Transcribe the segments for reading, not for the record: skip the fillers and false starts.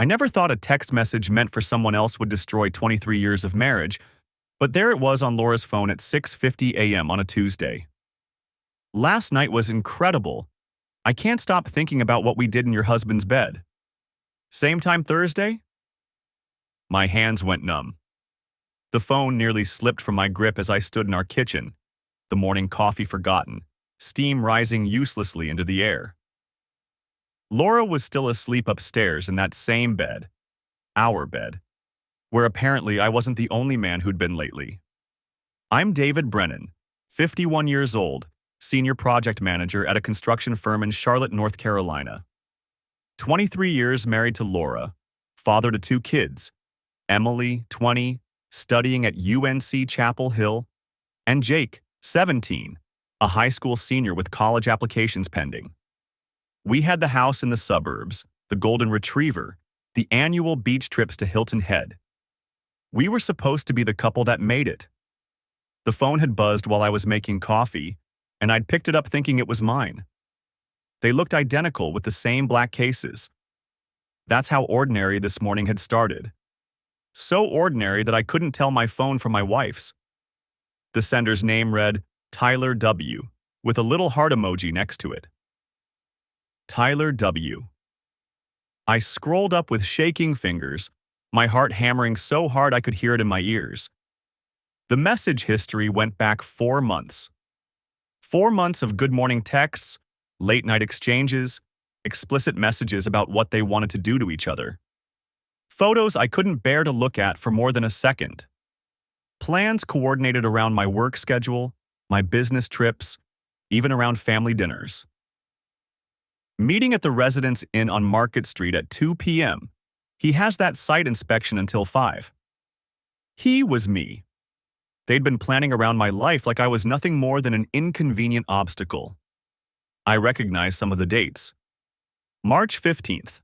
I never thought a text message meant for someone else would destroy 23 years of marriage, but there it was on Laura's phone at 6:50 a.m. on a Tuesday. Last night was incredible. I can't stop thinking about what we did in your husband's bed. Same time Thursday? My hands went numb. The phone nearly slipped from my grip as I stood in our kitchen, the morning coffee forgotten, steam rising uselessly into the air. Laura was still asleep upstairs in that same bed, our bed, where apparently I wasn't the only man who'd been lately. I'm David Brennan, 51 years old, senior project manager at a construction firm in Charlotte, North Carolina. 23 years married to Laura, father to 2 kids, Emily, 20, studying at UNC Chapel Hill, and Jake, 17, a high school senior with college applications pending. We had the house in the suburbs, the golden retriever, the annual beach trips to Hilton Head. We were supposed to be the couple that made it. The phone had buzzed while I was making coffee, and I'd picked it up thinking it was mine. They looked identical with the same black cases. That's how ordinary this morning had started. So ordinary that I couldn't tell my phone from my wife's. The sender's name read Tyler W., with a little heart emoji next to it. Tyler W. I scrolled up with shaking fingers, my heart hammering so hard I could hear it in my ears. The message history went back 4 months. 4 months of good morning texts, late-night exchanges, explicit messages about what they wanted to do to each other. Photos I couldn't bear to look at for more than a second. Plans coordinated around my work schedule, my business trips, even around family dinners. Meeting at the Residence Inn on Market Street at 2 p.m. He has that site inspection until 5. He was me. They'd been planning around my life like I was nothing more than an inconvenient obstacle. I recognized some of the dates. March 15th.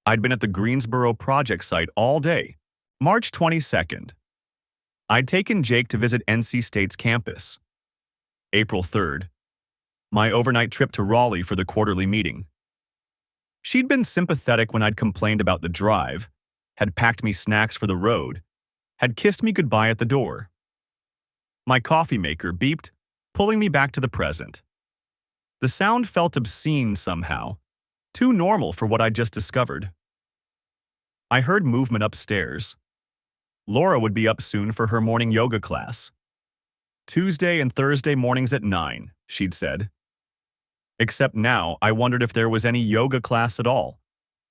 I'd been at the Greensboro project site all day. March 22nd. I'd taken Jake to visit NC State's campus. April 3rd. My overnight trip to Raleigh for the quarterly meeting. She'd been sympathetic when I'd complained about the drive, had packed me snacks for the road, had kissed me goodbye at the door. My coffee maker beeped, pulling me back to the present. The sound felt obscene somehow, too normal for what I'd just discovered. I heard movement upstairs. Laura would be up soon for her morning yoga class. Tuesday and Thursday mornings at 9, she'd said. Except now, I wondered if there was any yoga class at all,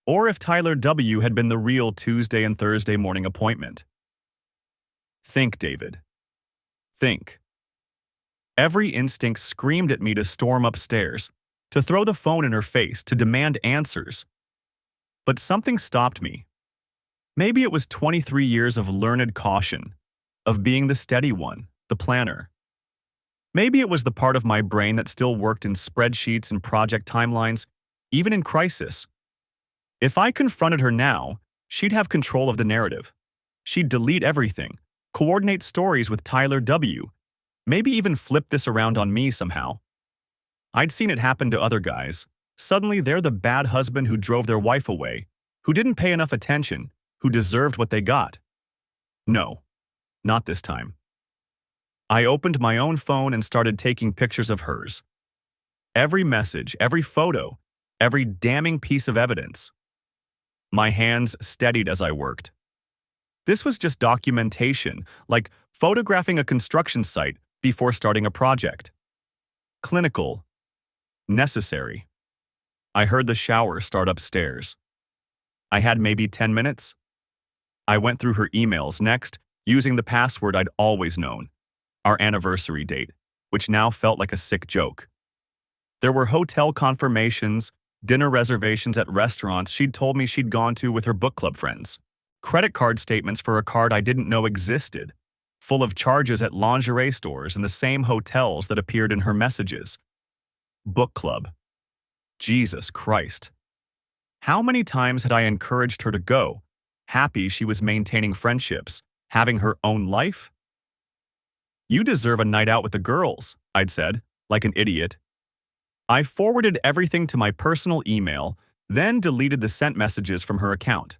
or if Tyler W. had been the real Tuesday and Thursday morning appointment. Think, David. Think. Every instinct screamed at me to storm upstairs, to throw the phone in her face, to demand answers. But something stopped me. Maybe it was 23 years of learned caution, of being the steady one, the planner. Maybe it was the part of my brain that still worked in spreadsheets and project timelines, even in crisis. If I confronted her now, she'd have control of the narrative. She'd delete everything, coordinate stories with Tyler W., maybe even flip this around on me somehow. I'd seen it happen to other guys. Suddenly they're the bad husband who drove their wife away, who didn't pay enough attention, who deserved what they got. No, not this time. I opened my own phone and started taking pictures of hers. Every message, every photo, every damning piece of evidence. My hands steadied as I worked. This was just documentation, like photographing a construction site before starting a project. Clinical. Necessary. I heard the shower start upstairs. I had maybe 10 minutes. I went through her emails next, using the password I'd always known. Our anniversary date, which now felt like a sick joke. There were hotel confirmations, dinner reservations at restaurants she'd told me she'd gone to with her book club friends, credit card statements for a card I didn't know existed, full of charges at lingerie stores in the same hotels that appeared in her messages. Book club. Jesus Christ. How many times had I encouraged her to go, happy she was maintaining friendships, having her own life? You deserve a night out with the girls, I'd said, like an idiot. I forwarded everything to my personal email, then deleted the sent messages from her account.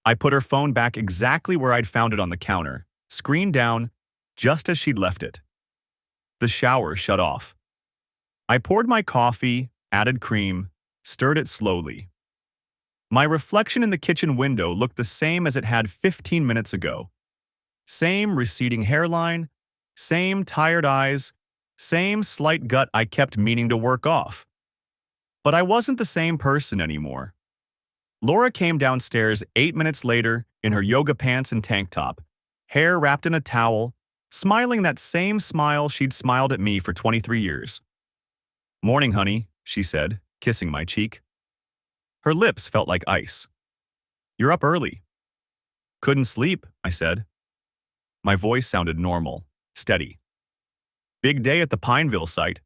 I put her phone back exactly where I'd found it on the counter, screen down, just as she'd left it. The shower shut off. I poured my coffee, added cream, stirred it slowly. My reflection in the kitchen window looked the same as it had 15 minutes ago. Same receding hairline, same tired eyes, same slight gut I kept meaning to work off. But I wasn't the same person anymore. Laura came downstairs 8 minutes later in her yoga pants and tank top, hair wrapped in a towel, smiling that same smile she'd smiled at me for 23 years. "Morning, honey," she said, kissing my cheek. Her lips felt like ice. "You're up early." "Couldn't sleep," I said. My voice sounded normal, steady. "Big day at the Pineville site."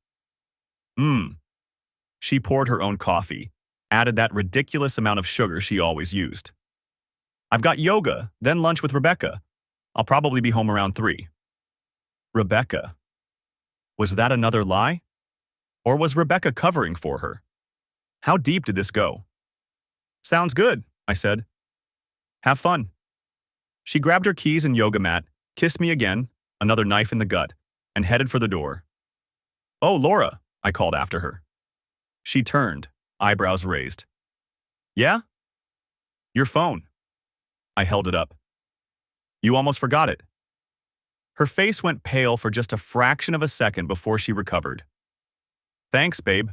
She poured her own coffee, added that ridiculous amount of sugar she always used. "I've got yoga, then lunch with Rebecca. I'll probably be home around 3. Rebecca. Was that another lie? Or was Rebecca covering for her? How deep did this go? "Sounds good," I said. "Have fun." She grabbed her keys and yoga mat, kissed me again, another knife in the gut, and headed for the door. "Oh, Laura," I called after her. She turned, eyebrows raised. "Yeah?" "Your phone." I held it up. "You almost forgot it." Her face went pale for just a fraction of a second before she recovered. "Thanks, babe.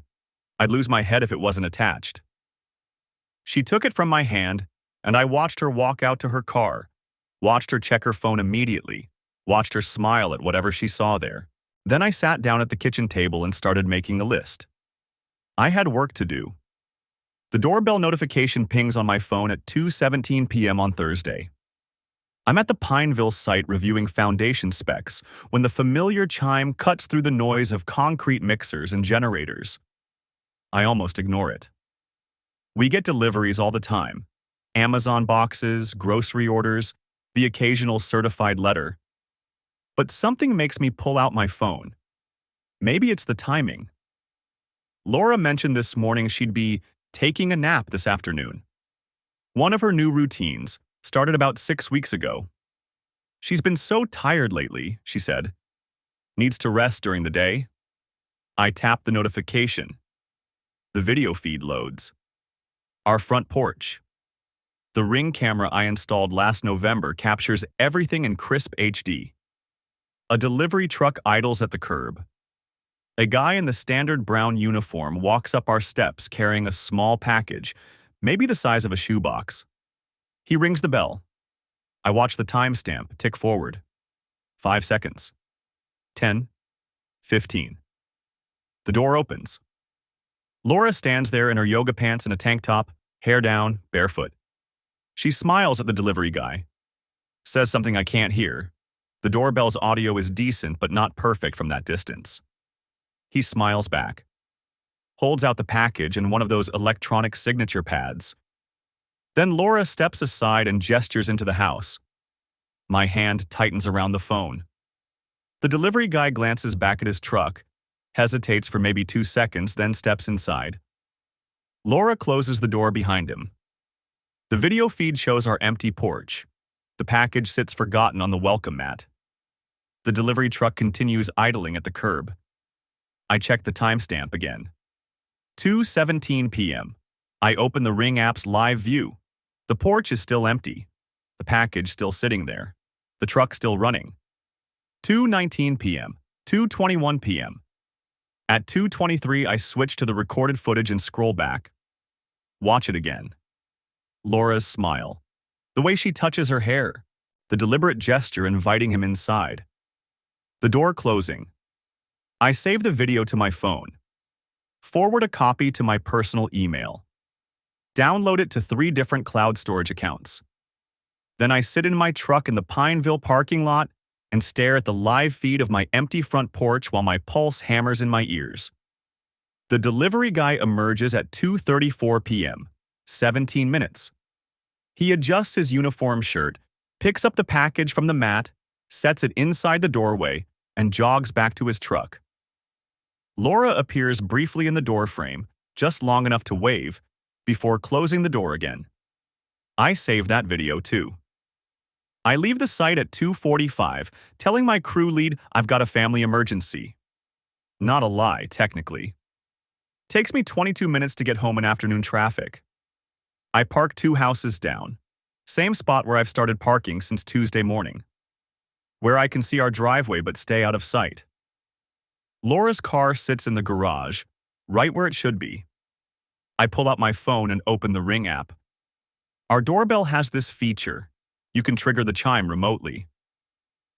I'd lose my head if it wasn't attached." She took it from my hand, and I watched her walk out to her car, watched her check her phone immediately, watched her smile at whatever she saw there. Then I sat down at the kitchen table and started making a list. I had work to do. The doorbell notification pings on my phone at 2:17 p.m. on Thursday. I'm at the Pineville site reviewing foundation specs when the familiar chime cuts through the noise of concrete mixers and generators. I almost ignore it. We get deliveries all the time. Amazon boxes, grocery orders, the occasional certified letter. But something makes me pull out my phone. Maybe it's the timing. Laura mentioned this morning she'd be taking a nap this afternoon. One of her new routines started about 6 weeks ago. She's been so tired lately, she said. Needs to rest during the day. I tap the notification. The video feed loads. Our front porch. The Ring camera I installed last November captures everything in crisp HD. A delivery truck idles at the curb. A guy in the standard brown uniform walks up our steps carrying a small package, maybe the size of a shoebox. He rings the bell. I watch the timestamp tick forward. 5 seconds. 10. 15. The door opens. Laura stands there in her yoga pants and a tank top, hair down, barefoot. She smiles at the delivery guy. Says something I can't hear. The doorbell's audio is decent but not perfect from that distance. He smiles back. Holds out the package and one of those electronic signature pads. Then Laura steps aside and gestures into the house. My hand tightens around the phone. The delivery guy glances back at his truck, hesitates for maybe 2 seconds, then steps inside. Laura closes the door behind him. The video feed shows our empty porch. The package sits forgotten on the welcome mat. The delivery truck continues idling at the curb. I check the timestamp again. 2:17 p.m. I open the Ring app's live view. The porch is still empty. The package still sitting there. The truck still running. 2:19 p.m. 2:21 p.m. At 2:23, I switch to the recorded footage and scroll back. Watch it again. Laura's smile. The way she touches her hair. The deliberate gesture inviting him inside. The door closing. I save the video to my phone. Forward a copy to my personal email. Download it to 3 different cloud storage accounts. Then I sit in my truck in the Pineville parking lot and stare at the live feed of my empty front porch while my pulse hammers in my ears. The delivery guy emerges at 2:34 p.m., 17 minutes. He adjusts his uniform shirt, picks up the package from the mat, sets it inside the doorway, and jogs back to his truck. Laura appears briefly in the doorframe, just long enough to wave, before closing the door again. I saved that video too. I leave the site at 2:45, telling my crew lead I've got a family emergency. Not a lie, technically. Takes me 22 minutes to get home in afternoon traffic. I park 2 houses down. Same spot where I've started parking since Tuesday morning. Where I can see our driveway but stay out of sight. Laura's car sits in the garage, right where it should be. I pull out my phone and open the Ring app. Our doorbell has this feature. You can trigger the chime remotely.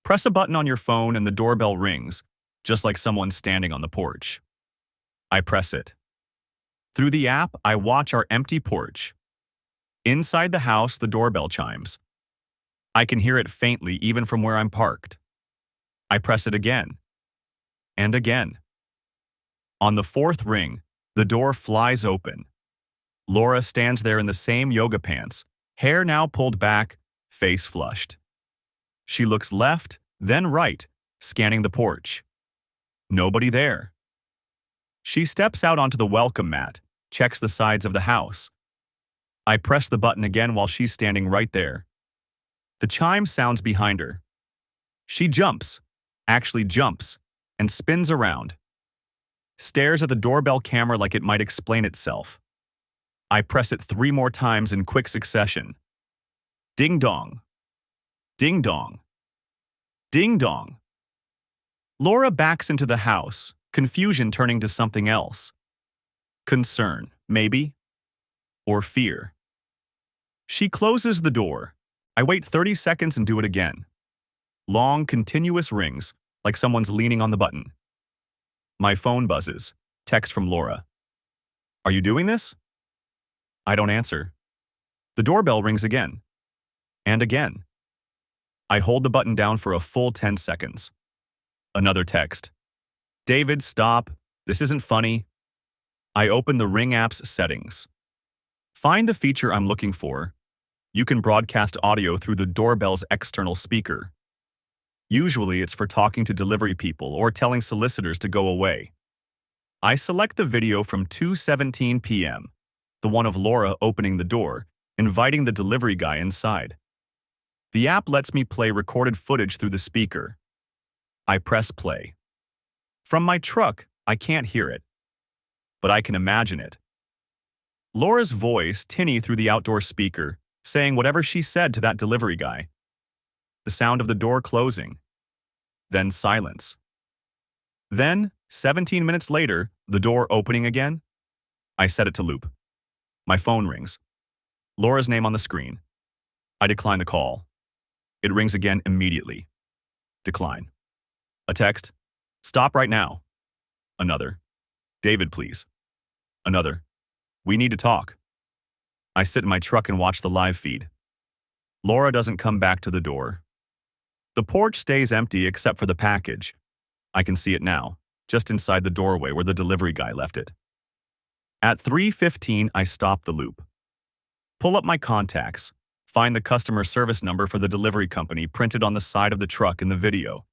Press a button on your phone and the doorbell rings, just like someone standing on the porch. I press it. Through the app, I watch our empty porch. Inside the house, the doorbell chimes. I can hear it faintly even from where I'm parked. I press it again. And again. On the 4th ring, the door flies open. Laura stands there in the same yoga pants, hair now pulled back, face flushed. She looks left, then right, scanning the porch. Nobody there. She steps out onto the welcome mat, checks the sides of the house. I press the button again while she's standing right there. The chime sounds behind her. She jumps, actually jumps, and spins around. Stares at the doorbell camera like it might explain itself. I press it 3 more times in quick succession. Ding dong. Ding dong. Ding dong. Laura backs into the house, confusion turning to something else. Concern, maybe? Or fear. She closes the door. I wait 30 seconds and do it again. Long, continuous rings, like someone's leaning on the button. My phone buzzes. Text from Laura. Are you doing this? I don't answer. The doorbell rings again. And again. I hold the button down for a full 10 seconds. Another text. David, stop. This isn't funny. I open the Ring app's settings. Find the feature I'm looking for. You can broadcast audio through the doorbell's external speaker. Usually it's for talking to delivery people or telling solicitors to go away. I select the video from 2:17 p.m., the one of Laura opening the door, inviting the delivery guy inside. The app lets me play recorded footage through the speaker. I press play. From my truck, I can't hear it, but I can imagine it. Laura's voice tinny through the outdoor speaker, saying whatever she said to that delivery guy. The sound of the door closing. Then silence. Then, 17 minutes later, the door opening again. I set it to loop. My phone rings. Laura's name on the screen. I decline the call. It rings again immediately. Decline. A text. Stop right now. Another. David, please. Another. We need to talk. I sit in my truck and watch the live feed. Laura doesn't come back to the door. The porch stays empty except for the package. I can see it now, just inside the doorway where the delivery guy left it. At 3:15, I stop the loop. Pull up my contacts, find the customer service number for the delivery company printed on the side of the truck in the video.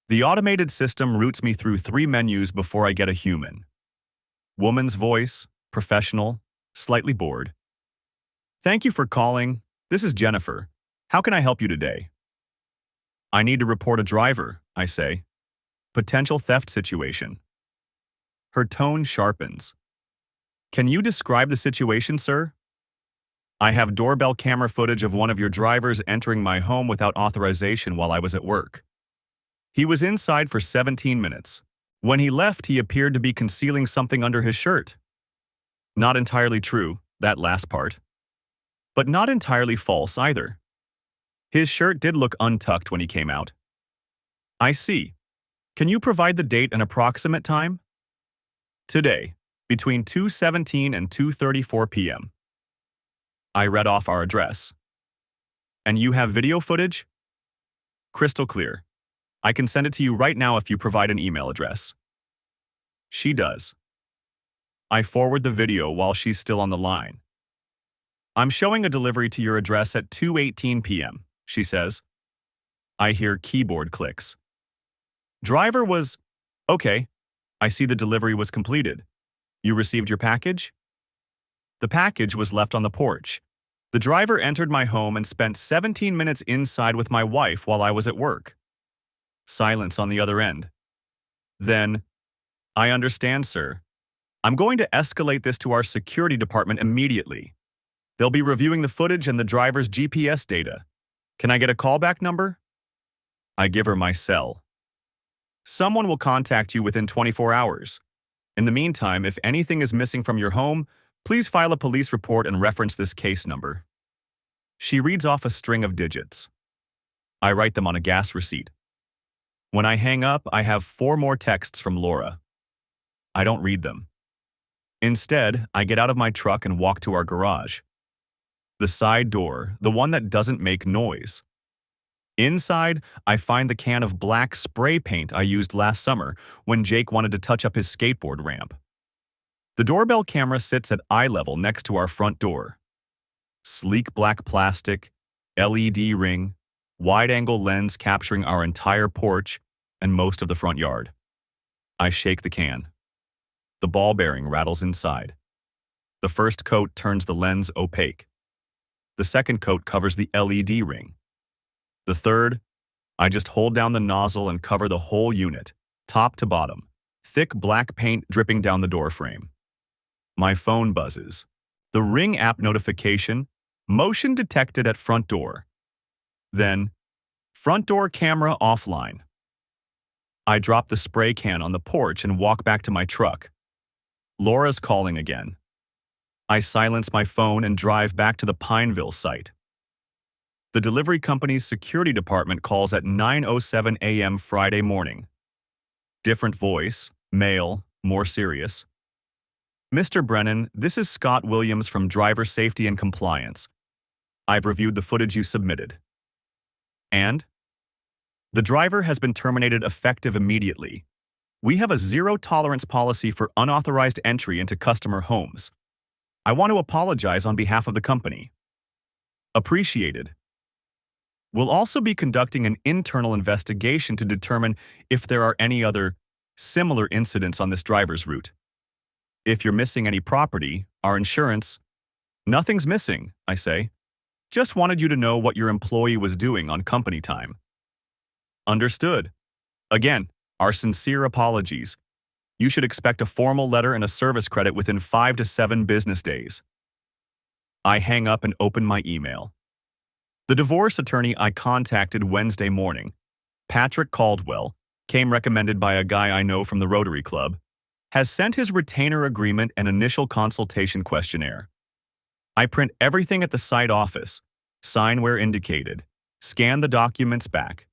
The automated system routes me through 3 menus before I get a human. Woman's voice, professional, slightly bored. Thank you for calling. This is Jennifer. How can I help you today? I need to report a driver, I say. Potential theft situation. Her tone sharpens. Can you describe the situation, sir? I have doorbell camera footage of one of your drivers entering my home without authorization while I was at work. He was inside for 17 minutes. When he left, he appeared to be concealing something under his shirt. Not entirely true, that last part. But not entirely false either. His shirt did look untucked when he came out. I see. Can you provide the date and approximate time? Today, between 2:17 and 2:34 p.m. I read off our address. And you have video footage? Crystal clear. I can send it to you right now if you provide an email address. She does. I forward the video while she's still on the line. I'm showing a delivery to your address at 2:18 p.m., she says. I hear keyboard clicks. Driver was, okay, I see the delivery was completed. You received your package? The package was left on the porch. The driver entered my home and spent 17 minutes inside with my wife while I was at work. Silence on the other end. Then, I understand, sir. I'm going to escalate this to our security department immediately. They'll be reviewing the footage and the driver's GPS data. Can I get a callback number? I give her my cell. Someone will contact you within 24 hours. In the meantime, if anything is missing from your home, please file a police report and reference this case number. She reads off a string of digits. I write them on a gas receipt. When I hang up, I have 4 more texts from Laura. I don't read them. Instead, I get out of my truck and walk to our garage. The side door, the one that doesn't make noise. Inside, I find the can of black spray paint I used last summer when Jake wanted to touch up his skateboard ramp. The doorbell camera sits at eye level next to our front door. Sleek black plastic, LED ring, wide-angle lens capturing our entire porch and most of the front yard. I shake the can. The ball bearing rattles inside. The first coat turns the lens opaque. The second coat covers the LED ring. The third, I just hold down the nozzle and cover the whole unit, top to bottom, thick black paint dripping down the door frame. My phone buzzes. The Ring app notification, motion detected at front door. Then, front door camera offline. I drop the spray can on the porch and walk back to my truck. Laura's calling again. I silence my phone and drive back to the Pineville site. The delivery company's security department calls at 9:07 a.m. Friday morning. Different voice, male, more serious. Mr. Brennan, this is Scott Williams from Driver Safety and Compliance. I've reviewed the footage you submitted. And? The driver has been terminated effective immediately. We have a zero-tolerance policy for unauthorized entry into customer homes. I want to apologize on behalf of the company. Appreciated. We'll also be conducting an internal investigation to determine if there are any other similar incidents on this driver's route. If you're missing any property, our insurance— Nothing's missing, I say. Just wanted you to know what your employee was doing on company time. Understood. Again, our sincere apologies. You should expect a formal letter and a service credit within 5 to 7 business days. I hang up and open my email. The divorce attorney I contacted Wednesday morning, Patrick Caldwell, came recommended by a guy I know from the Rotary Club, has sent his retainer agreement and initial consultation questionnaire. I print everything at the site office, sign where indicated, scan the documents back.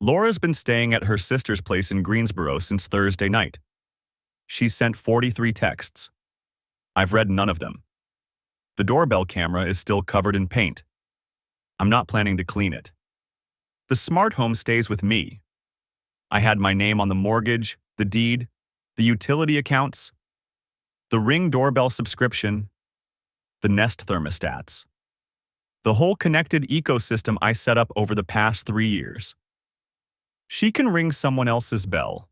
Laura's been staying at her sister's place in Greensboro since Thursday night. She's sent 43 texts. I've read none of them. The doorbell camera is still covered in paint. I'm not planning to clean it. The smart home stays with me. I had my name on the mortgage, the deed, the utility accounts, the Ring doorbell subscription, the Nest thermostats. The whole connected ecosystem I set up over the past 3 years. She can ring someone else's bell.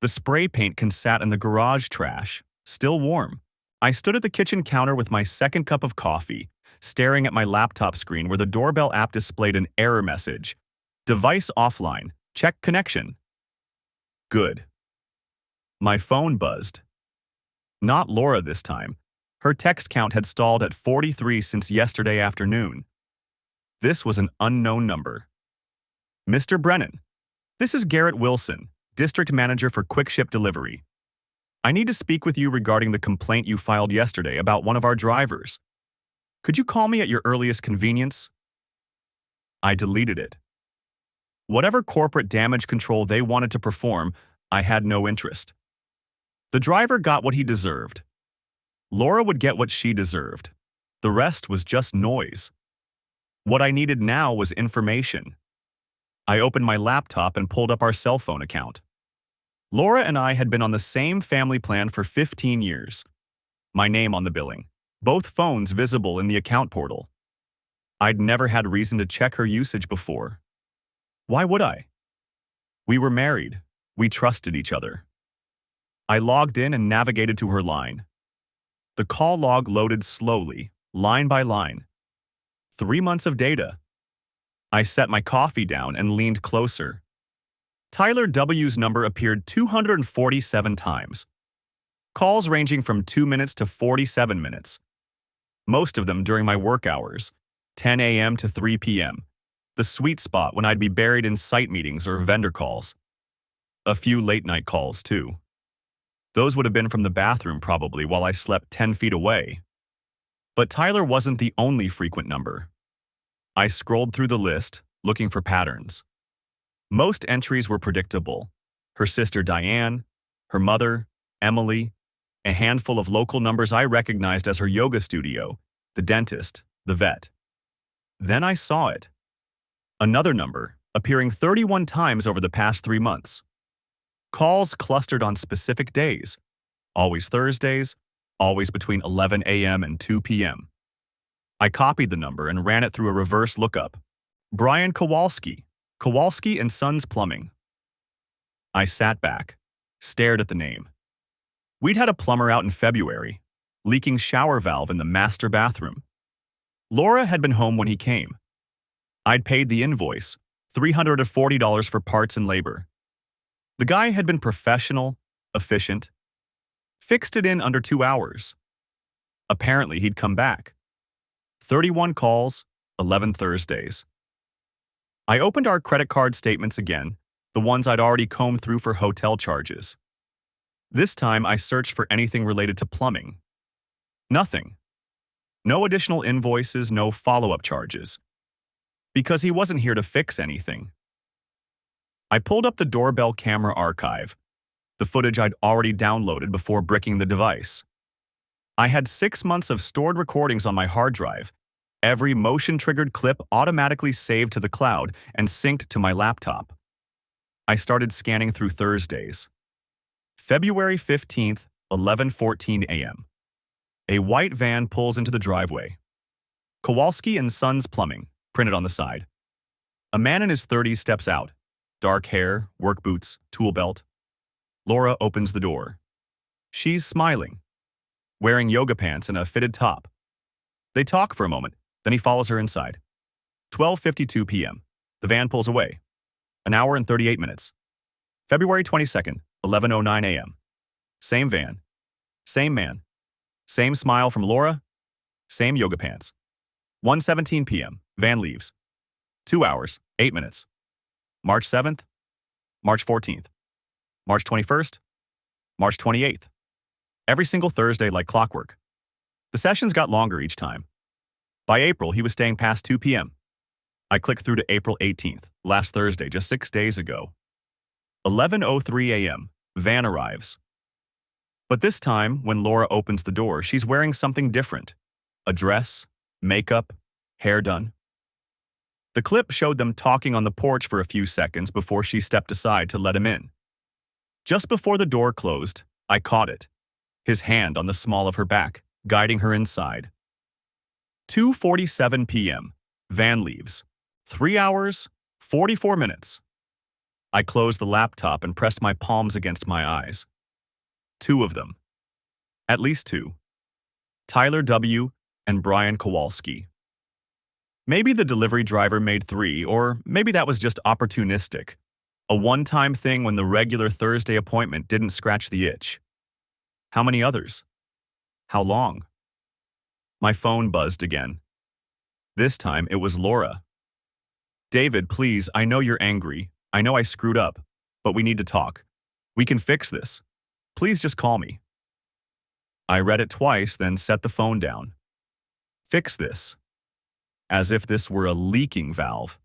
The spray paint can sat in the garage trash, still warm. I stood at the kitchen counter with my second cup of coffee, staring at my laptop screen where the doorbell app displayed an error message. Device offline. Check connection. Good. My phone buzzed. Not Laura this time. Her text count had stalled at 43 since yesterday afternoon. This was an unknown number. Mr. Brennan, this is Garrett Wilson, District Manager for Quick Ship Delivery. I need to speak with you regarding the complaint you filed yesterday about one of our drivers. Could you call me at your earliest convenience? I deleted it. Whatever corporate damage control they wanted to perform, I had no interest. The driver got what he deserved. Laura would get what she deserved. The rest was just noise. What I needed now was information. I opened my laptop and pulled up our cell phone account. Laura and I had been on the same family plan for 15 years. My name on the billing. Both phones visible in the account portal. I'd never had reason to check her usage before. Why would I? We were married. We trusted each other. I logged in and navigated to her line. The call log loaded slowly, line by line. 3 months of data. I set my coffee down and leaned closer. Tyler W.'s number appeared 247 times. Calls ranging from 2 minutes to 47 minutes. Most of them during my work hours, 10 a.m. to 3 p.m., the sweet spot when I'd be buried in site meetings or vendor calls. A few late-night calls, too. Those would have been from the bathroom probably while I slept 10 feet away. But Tyler wasn't the only frequent number. I scrolled through the list, looking for patterns. Most entries were predictable. Her sister Diane, her mother, Emily, a handful of local numbers I recognized as her yoga studio, the dentist, the vet. Then I saw it. Another number, appearing 31 times over the past 3 months. Calls clustered on specific days, always Thursdays, always between 11 a.m. and 2 p.m. I copied the number and ran it through a reverse lookup. Brian Kowalski, Kowalski and Sons Plumbing. I sat back, stared at the name. We'd had a plumber out in February, leaking shower valve in the master bathroom. Laura had been home when he came. I'd paid the invoice, $340 for parts and labor. The guy had been professional, efficient, fixed it in under 2 hours. Apparently, he'd come back. 31 calls, 11 Thursdays. I opened our credit card statements again, the ones I'd already combed through for hotel charges. This time, I searched for anything related to plumbing. Nothing. No additional invoices, no follow-up charges. Because he wasn't here to fix anything. I pulled up the doorbell camera archive, the footage I'd already downloaded before bricking the device. I had 6 months of stored recordings on my hard drive, every motion-triggered clip automatically saved to the cloud and synced to my laptop. I started scanning through Thursdays. February 15th, 11:14 a.m. A white van pulls into the driveway. Kowalski and Sons Plumbing, printed on the side. A man in his 30s steps out. Dark hair, work boots, tool belt. Laura opens the door. She's smiling, wearing yoga pants and a fitted top. They talk for a moment, then he follows her inside. 12:52 p.m. The van pulls away. An hour and 38 minutes. February 22nd, 11:09 a.m. Same van. Same man. Same smile from Laura. Same yoga pants. 1:17 p.m. Van leaves. 2 hours, 8 minutes. March 7th. March 14th. March 21st. March 28th. Every single Thursday like clockwork. The sessions got longer each time. By April, he was staying past 2 p.m. I clicked through to April 18th, last Thursday, just 6 days ago. 11:03 a.m. Van arrives. But this time, when Laura opens the door, she's wearing something different. A dress, makeup, hair done. The clip showed them talking on the porch for a few seconds before she stepped aside to let him in. Just before the door closed, I caught it. His hand on the small of her back, guiding her inside. 2:47 p.m. Van leaves. 3 hours, 44 minutes. I closed the laptop and pressed my palms against my eyes. 2 of them. At least 2. Tyler W. and Brian Kowalski. Maybe the delivery driver made 3, or maybe that was just opportunistic. A one-time thing when the regular Thursday appointment didn't scratch the itch. How many others? How long? My phone buzzed again. This time it was Laura. David, please, I know you're angry. I know I screwed up, but we need to talk. We can fix this. Please just call me. I read it twice, then set the phone down. Fix this. As if this were a leaking valve.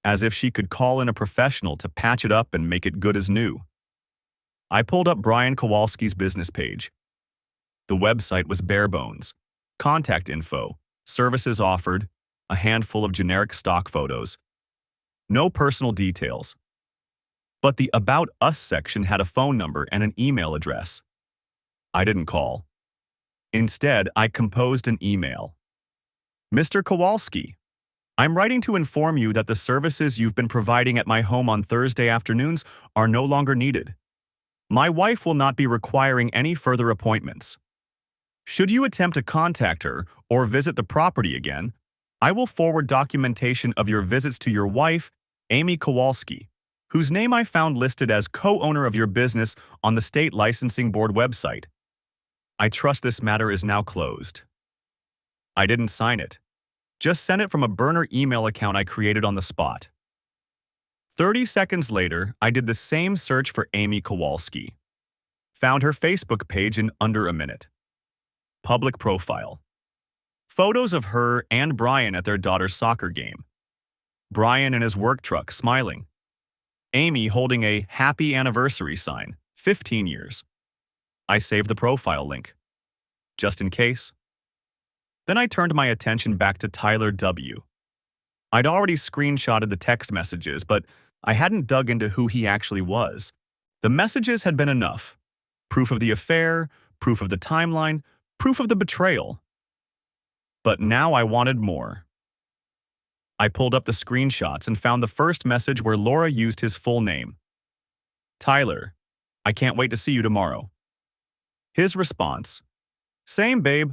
As if she could call in a professional to patch it up and make it good as new. I pulled up Brian Kowalski's business page. The website was bare bones. Contact info, services offered, a handful of generic stock photos. No personal details. But the About Us section had a phone number and an email address. I didn't call. Instead, I composed an email. Mr. Kowalski, I'm writing to inform you that the services you've been providing at my home on Thursday afternoons are no longer needed. My wife will not be requiring any further appointments. Should you attempt to contact her or visit the property again, I will forward documentation of your visits to your wife, Amy Kowalski, whose name I found listed as co-owner of your business on the State Licensing Board website. I trust this matter is now closed. I didn't sign it. Just sent it from a burner email account I created on the spot. 30 seconds later, I did the same search for Amy Kowalski. Found her Facebook page in under a minute. Public profile. Photos of her and Brian at their daughter's soccer game. Brian in his work truck, smiling. Amy holding a happy anniversary sign, 15 years. I saved the profile link, just in case. Then I turned my attention back to Tyler W. I'd already screenshotted the text messages, but I hadn't dug into who he actually was. The messages had been enough. Proof of the affair, proof of the timeline, proof of the betrayal. But now I wanted more. I pulled up the screenshots and found the first message where Laura used his full name. Tyler, I can't wait to see you tomorrow. His response, same babe,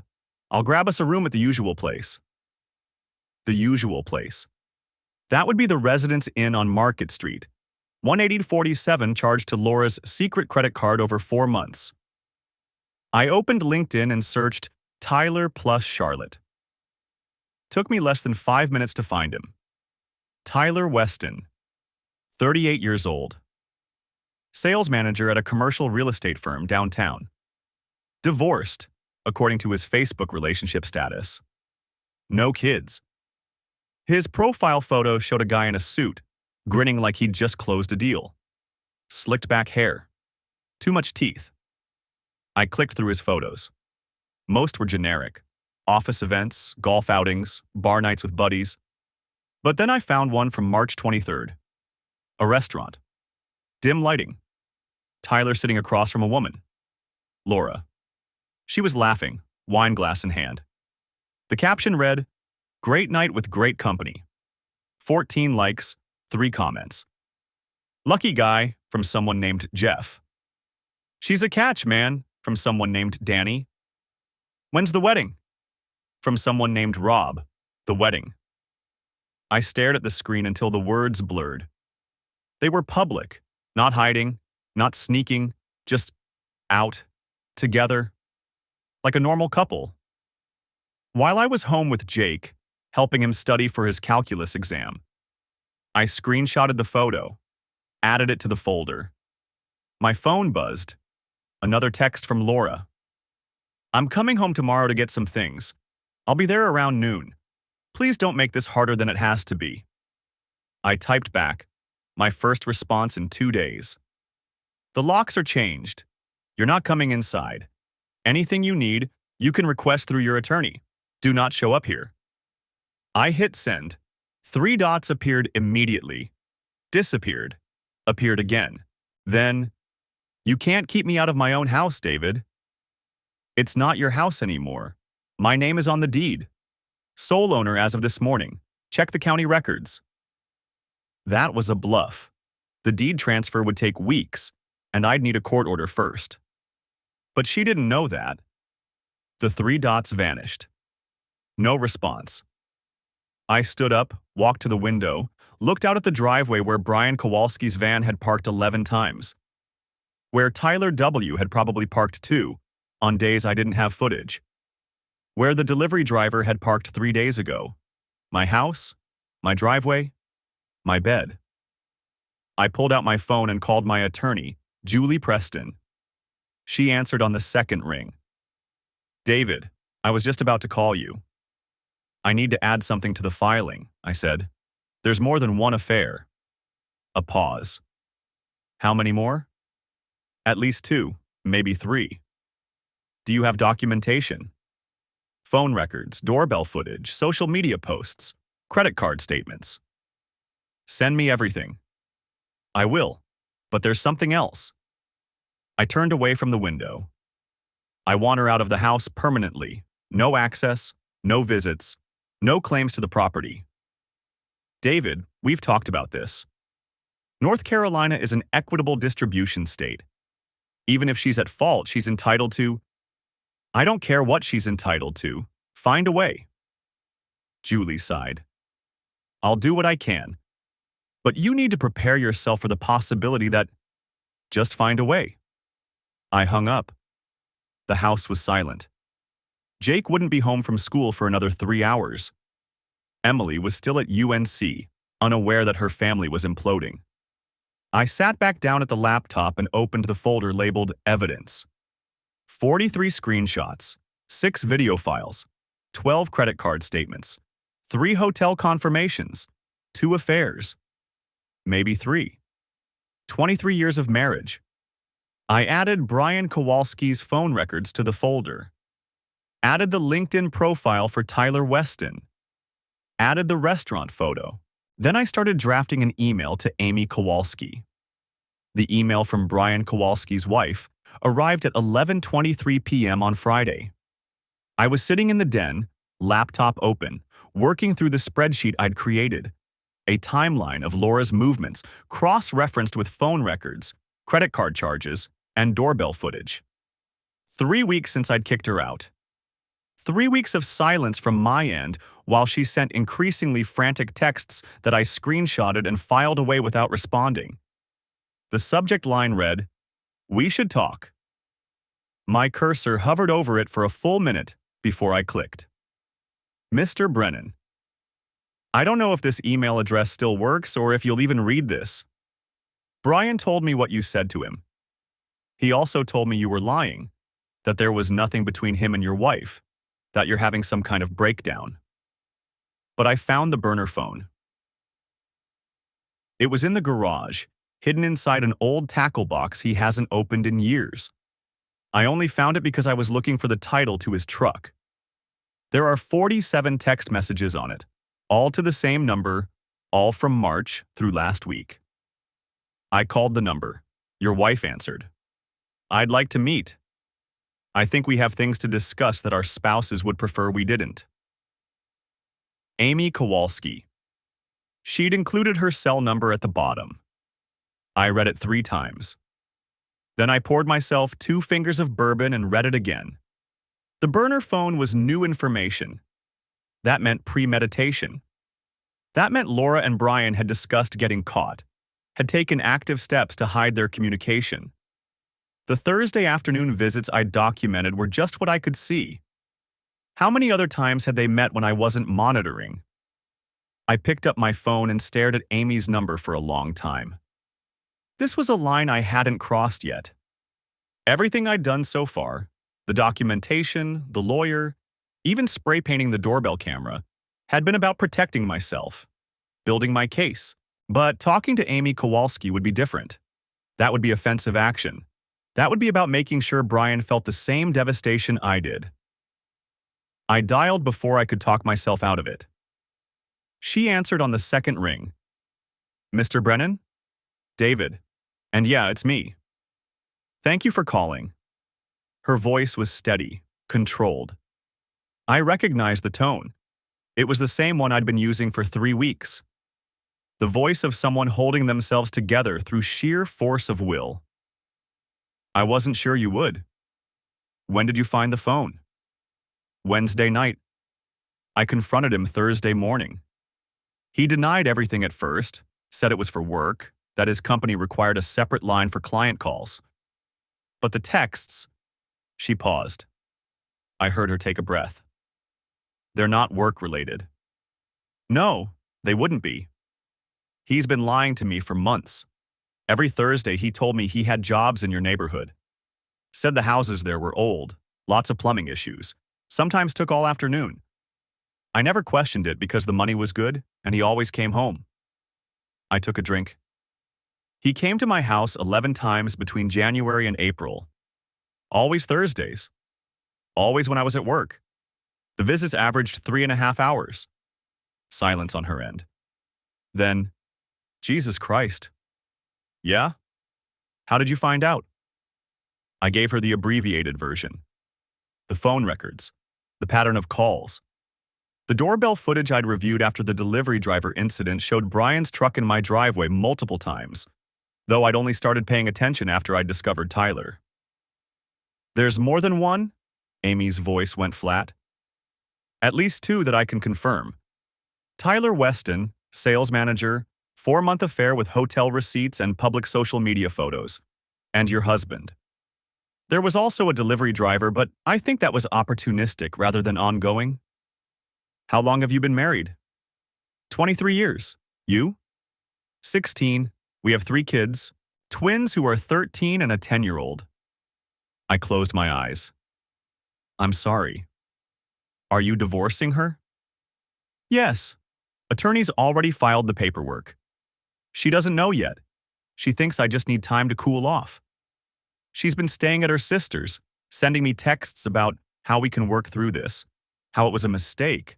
I'll grab us a room at the usual place. The usual place. That would be the Residence Inn on Market Street, 180-47 charged to Laura's secret credit card over 4 months. I opened LinkedIn and searched Tyler plus Charlotte. Took me less than 5 minutes to find him. Tyler Weston, 38 years old. Sales manager at a commercial real estate firm downtown. Divorced, according to his Facebook relationship status. No kids. His profile photo showed a guy in a suit, grinning like he'd just closed a deal. Slicked back hair. Too much teeth. I clicked through his photos. Most were generic. Office events, golf outings, bar nights with buddies. But then I found one from March 23rd. A restaurant. Dim lighting. Tyler sitting across from a woman. Laura. She was laughing, wine glass in hand. The caption read, "Great night with great company." 14 likes, 3 comments. "Lucky guy," from someone named Jeff. "She's a catch, man," from someone named Danny. "When's the wedding?" from someone named Rob. The wedding. I stared at the screen until the words blurred. They were public, not hiding, not sneaking, just out, together, like a normal couple. While I was home with Jake, helping him study for his calculus exam, I screenshotted the photo, added it to the folder. My phone buzzed. Another text from Laura. "I'm coming home tomorrow to get some things. I'll be there around noon. Please don't make this harder than it has to be." I typed back, my first response in 2 days. "The locks are changed. You're not coming inside. Anything you need, you can request through your attorney. Do not show up here." I hit send. 3 dots appeared immediately. Disappeared. Appeared again. Then, "You can't keep me out of my own house, David." "It's not your house anymore. My name is on the deed. Sole owner as of this morning. Check the county records." That was a bluff. The deed transfer would take weeks, and I'd need a court order first. But she didn't know that. The 3 dots vanished. No response. I stood up, walked to the window, looked out at the driveway where Brian Kowalski's van had parked 11 times. Where Tyler W. had probably parked too, on days I didn't have footage. Where the delivery driver had parked 3 days ago. My house, my driveway, my bed. I pulled out my phone and called my attorney, Julie Preston. She answered on the second ring. "David, I was just about to call you." "I need to add something to the filing," I said. "There's more than one affair." A pause. "How many more?" "At least 2, maybe 3. "Do you have documentation?" "Phone records, doorbell footage, social media posts, credit card statements." "Send me everything." "I will, but there's something else." I turned away from the window. "I want her out of the house permanently. No access, no visits, no claims to the property." "David, we've talked about this. North Carolina is an equitable distribution state. Even if she's at fault, she's entitled to—" "I don't care what she's entitled to. Find a way." Julie sighed. I'll do what I can. But you need to prepare yourself for the possibility that just find a way. I hung up. The house was silent. Jake wouldn't be home from school for another 3 hours. Emily was still at UNC, unaware that her family was imploding. I sat back down at the laptop and opened the folder labeled Evidence. 43 screenshots, 6 video files, 12 credit card statements, 3 hotel confirmations, 2 affairs, maybe 3. 23 years of marriage. I added Brian Kowalski's phone records to the folder. Added the LinkedIn profile for Tyler Weston. Added the restaurant photo. Then I started drafting an email to Amy Kowalski. The email from Brian Kowalski's wife arrived at 11:23 p.m. on Friday. I was sitting in the den, laptop open, working through the spreadsheet I'd created. A timeline of Laura's movements, cross-referenced with phone records, credit card charges, and doorbell footage. 3 weeks since I'd kicked her out. 3 weeks of silence from my end while she sent increasingly frantic texts that I screenshotted and filed away without responding. The subject line read, "We should talk." My cursor hovered over it for a full minute before I clicked. Mr. Brennan. I don't know if this email address still works or if you'll even read this. Brian told me what you said to him. He also told me you were lying, that there was nothing between him and your wife, that you're having some kind of breakdown. But I found the burner phone. It was in the garage, hidden inside an old tackle box he hasn't opened in years. I only found it because I was looking for the title to his truck. There are 47 text messages on it, all to the same number, all from March through last week. I called the number. Your wife answered. I'd like to meet. I think we have things to discuss that our spouses would prefer we didn't. Amy Kowalski. She'd included her cell number at the bottom. I read it 3 times. Then I poured myself 2 fingers of bourbon and read it again. The burner phone was new information. That meant premeditation. That meant Laura and Brian had discussed getting caught, had taken active steps to hide their communication. The Thursday afternoon visits I documented were just what I could see. How many other times had they met when I wasn't monitoring? I picked up my phone and stared at Amy's number for a long time. This was a line I hadn't crossed yet. Everything I'd done so far, the documentation, the lawyer, even spray painting the doorbell camera, had been about protecting myself, building my case. But talking to Amy Kowalski would be different. That would be offensive action. That would be about making sure Brian felt the same devastation I did. I dialed before I could talk myself out of it. She answered on the second ring. Mr. Brennan? David. And yeah, it's me. Thank you for calling. Her voice was steady, controlled. I recognized the tone. It was the same one I'd been using for 3 weeks. The voice of someone holding themselves together through sheer force of will. I wasn't sure you would. When did you find the phone? Wednesday night. I confronted him Thursday morning. He denied everything at first, said it was for work, that his company required a separate line for client calls. But the texts, she paused. I heard her take a breath. They're not work-related. No, they wouldn't be. He's been lying to me for months. Every Thursday he told me he had jobs in your neighborhood. Said the houses there were old, lots of plumbing issues, sometimes took all afternoon. I never questioned it because the money was good and he always came home. I took a drink. He came to my house 11 times between January and April. Always Thursdays. Always when I was at work. The visits averaged 3.5 hours. Silence on her end. Then, Jesus Christ. Yeah? How did you find out? I gave her the abbreviated version. The phone records. The pattern of calls. The doorbell footage I'd reviewed after the delivery driver incident showed Brian's truck in my driveway multiple times, though I'd only started paying attention after I'd discovered Tyler. There's more than one? Amy's voice went flat. At least 2 that I can confirm. Tyler Weston, sales manager, 4-month affair with hotel receipts and public social media photos. And your husband. There was also a delivery driver, but I think that was opportunistic rather than ongoing. How long have you been married? 23 years. You? 16. We have 3 kids, twins who are 13 and a 10-year-old. I closed my eyes. I'm sorry. Are you divorcing her? Yes. Attorneys already filed the paperwork. She doesn't know yet. She thinks I just need time to cool off. She's been staying at her sister's, sending me texts about how we can work through this, how it was a mistake,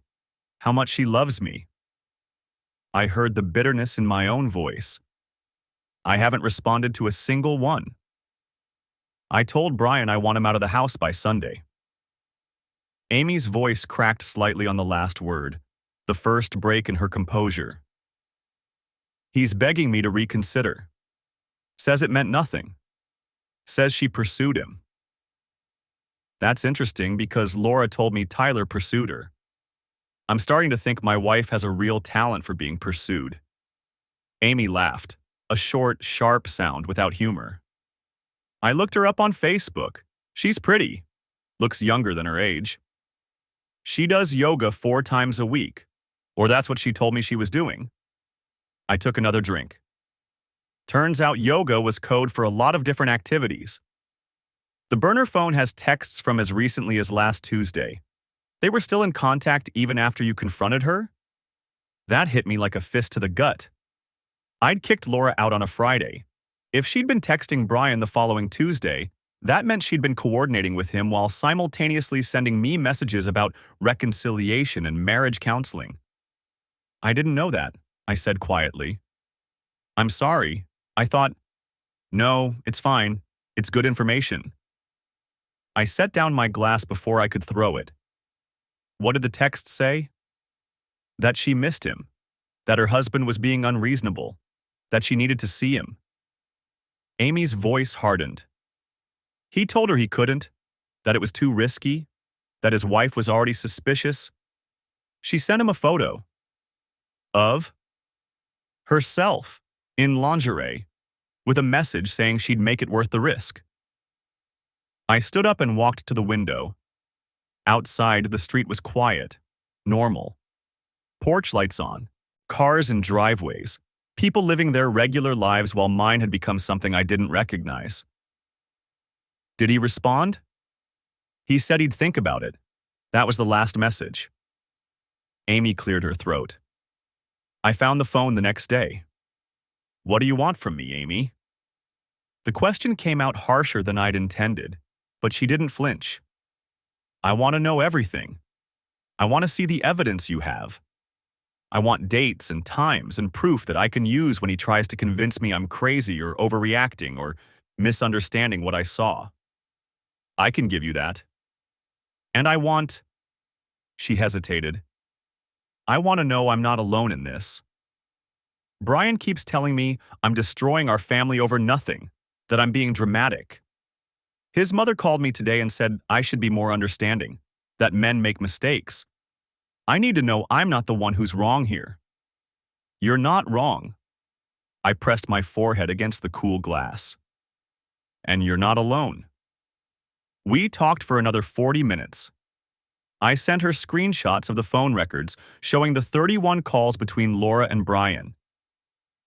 how much she loves me. I heard the bitterness in my own voice. I haven't responded to a single one. I told Brian I want him out of the house by Sunday. Amy's voice cracked slightly on the last word, the first break in her composure. He's begging me to reconsider. Says it meant nothing. Says she pursued him. That's interesting because Laura told me Tyler pursued her. I'm starting to think my wife has a real talent for being pursued. Amy laughed, a short, sharp sound without humor. I looked her up on Facebook. She's pretty. Looks younger than her age. She does yoga 4 times a week, or that's what she told me she was doing. I took another drink. Turns out yoga was code for a lot of different activities. The burner phone has texts from as recently as last Tuesday. They were still in contact even after you confronted her? That hit me like a fist to the gut. I'd kicked Laura out on a Friday. If she'd been texting Brian the following Tuesday, that meant she'd been coordinating with him while simultaneously sending me messages about reconciliation and marriage counseling. I didn't know that, I said quietly. I'm sorry. I thought, no, it's fine. It's good information. I set down my glass before I could throw it. What did the text say? That she missed him, that her husband was being unreasonable, that she needed to see him. Amy's voice hardened. He told her he couldn't, that it was too risky, that his wife was already suspicious. She sent him a photo of herself in lingerie with a message saying she'd make it worth the risk. I stood up and walked to the window. Outside, the street was quiet, normal. Porch lights on, cars in driveways, people living their regular lives while mine had become something I didn't recognize. Did he respond? He said he'd think about it. That was the last message. Amy cleared her throat. I found the phone the next day. What do you want from me, Amy? The question came out harsher than I'd intended, but she didn't flinch. I want to know everything. I want to see the evidence you have. I want dates and times and proof that I can use when he tries to convince me I'm crazy or overreacting or misunderstanding what I saw. I can give you that. And I want... She hesitated. I want to know I'm not alone in this. Brian keeps telling me I'm destroying our family over nothing, that I'm being dramatic. His mother called me today and said I should be more understanding, that men make mistakes. I need to know I'm not the one who's wrong here. You're not wrong. I pressed my forehead against the cool glass. And you're not alone. We talked for another 40 minutes. I sent her screenshots of the phone records showing the 31 calls between Laura and Brian.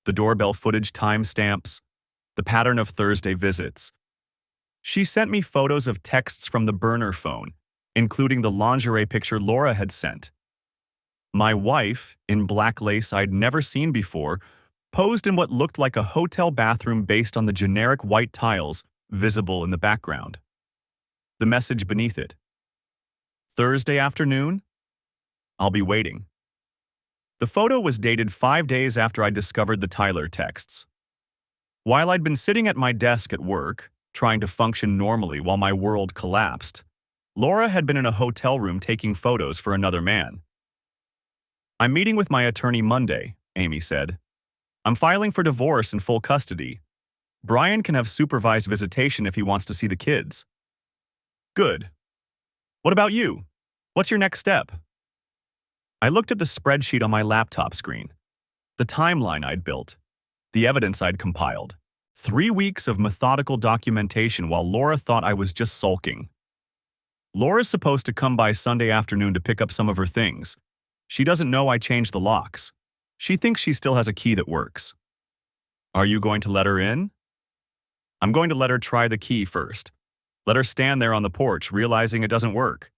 The doorbell footage timestamps, the pattern of Thursday visits. She sent me photos of texts from the burner phone, including the lingerie picture Laura had sent. My wife, in black lace I'd never seen before, posed in what looked like a hotel bathroom based on the generic white tiles visible in the background. The message beneath it. Thursday afternoon? I'll be waiting. The photo was dated 5 days after I discovered the Tyler texts. While I'd been sitting at my desk at work, trying to function normally while my world collapsed, Laura had been in a hotel room taking photos for another man. I'm meeting with my attorney Monday, Amy said. I'm filing for divorce and full custody. Brian can have supervised visitation if he wants to see the kids. Good. What about you? What's your next step? I looked at the spreadsheet on my laptop screen, the timeline I'd built, the evidence I'd compiled. 3 weeks of methodical documentation while Laura thought I was just sulking. Laura's supposed to come by Sunday afternoon to pick up some of her things. She doesn't know I changed the locks. She thinks she still has a key that works. Are you going to let her in? I'm going to let her try the key first. Let her stand there on the porch, realizing it doesn't work.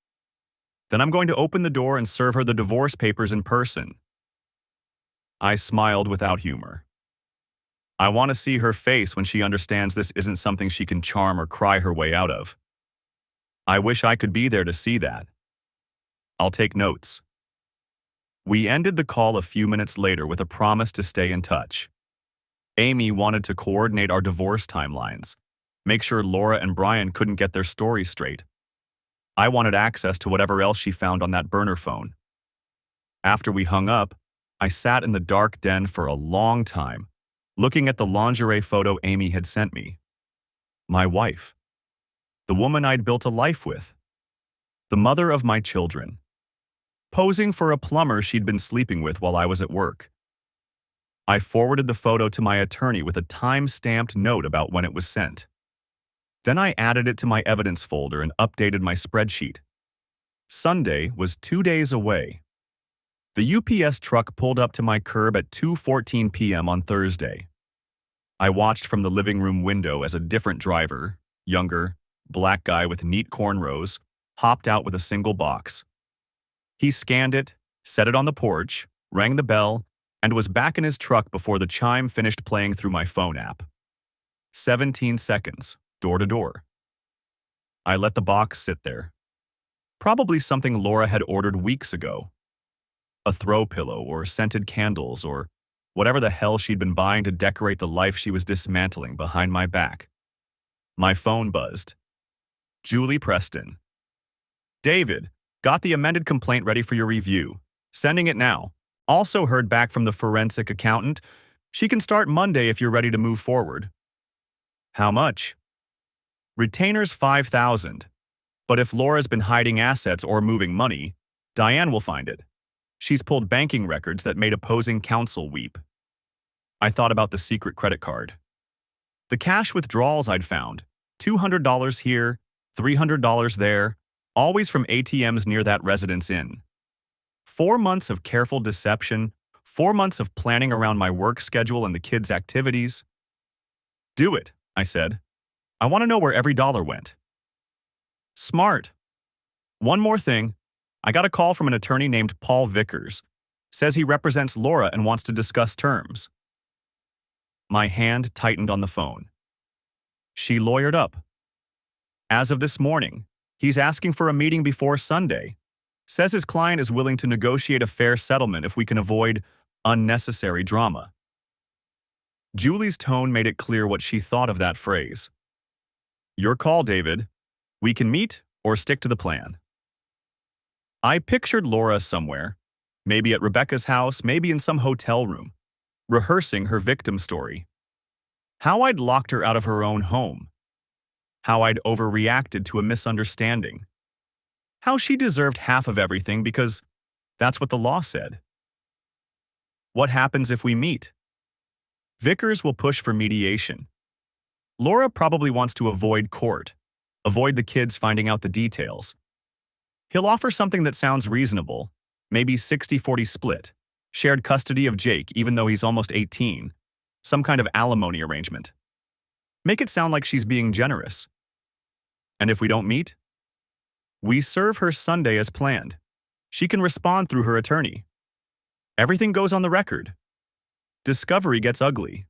Then I'm going to open the door and serve her the divorce papers in person. I smiled without humor. I want to see her face when she understands this isn't something she can charm or cry her way out of. I wish I could be there to see that. I'll take notes. We ended the call a few minutes later with a promise to stay in touch. Amy wanted to coordinate our divorce timelines, make sure Laura and Brian couldn't get their stories straight. I wanted access to whatever else she found on that burner phone. After we hung up, I sat in the dark den for a long time, looking at the lingerie photo Amy had sent me. My wife. The woman I'd built a life with. The mother of my children. Posing for a plumber she'd been sleeping with while I was at work. I forwarded the photo to my attorney with a time-stamped note about when it was sent. Then I added it to my evidence folder and updated my spreadsheet. Sunday was 2 days away. The UPS truck pulled up to my curb at 2:14 p.m. on Thursday. I watched from the living room window as a different driver, younger, black guy with neat cornrows, hopped out with a single box. He scanned it, set it on the porch, rang the bell, and was back in his truck before the chime finished playing through my phone app. 17 seconds, door to door. I let the box sit there. Probably something Laura had ordered weeks ago. A throw pillow or scented candles or whatever the hell she'd been buying to decorate the life she was dismantling behind my back. My phone buzzed. Julie Preston. David, got the amended complaint ready for your review. Sending it now. Also heard back from the forensic accountant. She can start Monday if you're ready to move forward. How much? Retainers $5,000. But if Laura's been hiding assets or moving money, Diane will find it. She's pulled banking records that made opposing counsel weep. I thought about the secret credit card. The cash withdrawals I'd found, $200 here, $300 there, always from ATMs near that residence inn. 4 months of careful deception, 4 months of planning around my work schedule and the kids' activities. Do it, I said. I want to know where every dollar went. Smart. One more thing. I got a call from an attorney named Paul Vickers. Says he represents Laura and wants to discuss terms. My hand tightened on the phone. She lawyered up. As of this morning, he's asking for a meeting before Sunday. Says his client is willing to negotiate a fair settlement if we can avoid unnecessary drama. Julie's tone made it clear what she thought of that phrase. Your call, David. We can meet or stick to the plan. I pictured Laura somewhere, maybe at Rebecca's house, maybe in some hotel room, rehearsing her victim story. How I'd locked her out of her own home. How I'd overreacted to a misunderstanding. How she deserved half of everything because that's what the law said. What happens if we meet? Vickers will push for mediation. Laura probably wants to avoid court, avoid the kids finding out the details. He'll offer something that sounds reasonable, maybe 60-40 split, shared custody of Jake even though he's almost 18, some kind of alimony arrangement. Make it sound like she's being generous. And if we don't meet? We serve her Sunday as planned. She can respond through her attorney. Everything goes on the record. Discovery gets ugly.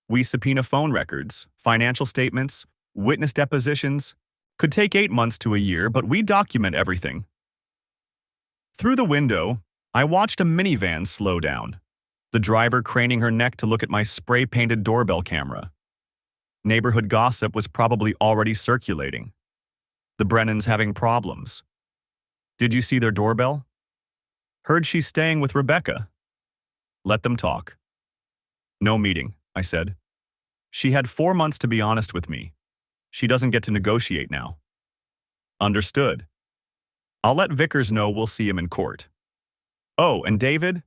We subpoena phone records, financial statements, witness depositions. Could take 8 months to a year, but we document everything. Through the window, I watched a minivan slow down, the driver craning her neck to look at my spray-painted doorbell camera. Neighborhood gossip was probably already circulating. The Brennans having problems. Did you see their doorbell? Heard she's staying with Rebecca. Let them talk. No meeting, I said. She had 4 months to be honest with me. She doesn't get to negotiate now. Understood. I'll let Vickers know we'll see him in court. Oh, and David,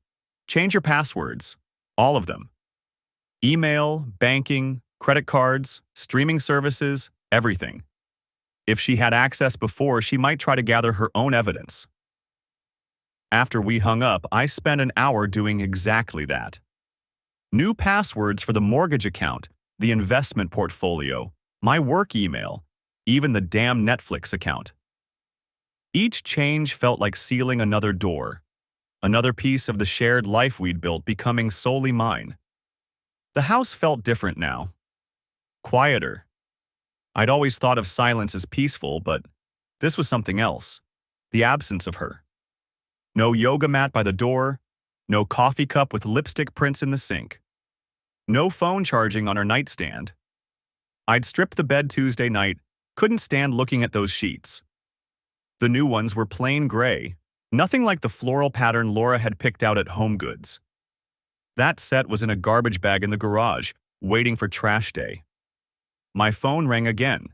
change your passwords. All of them. Email, banking, credit cards, streaming services, everything. If she had access before, she might try to gather her own evidence. After we hung up, I spent an hour doing exactly that. New passwords for the mortgage account, the investment portfolio, my work email, even the damn Netflix account. Each change felt like sealing another door, another piece of the shared life we'd built becoming solely mine. The house felt different now. Quieter. I'd always thought of silence as peaceful, but this was something else. The absence of her. No yoga mat by the door, no coffee cup with lipstick prints in the sink. No phone charging on her nightstand. I'd stripped the bed Tuesday night, couldn't stand looking at those sheets. The new ones were plain gray, nothing like the floral pattern Laura had picked out at HomeGoods. That set was in a garbage bag in the garage, waiting for trash day. My phone rang again.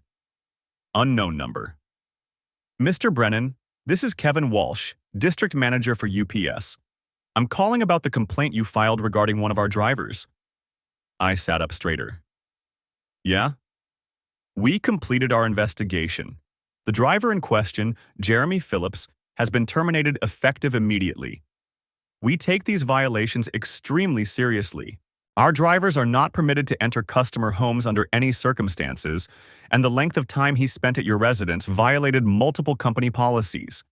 Unknown number. Mr. Brennan, this is Kevin Walsh, District Manager for UPS. I'm calling about the complaint you filed regarding one of our drivers. I sat up straighter. Yeah? We completed our investigation. The driver in question, Jeremy Phillips, has been terminated effective immediately. We take these violations extremely seriously. Our drivers are not permitted to enter customer homes under any circumstances, and the length of time he spent at your residence violated multiple company policies.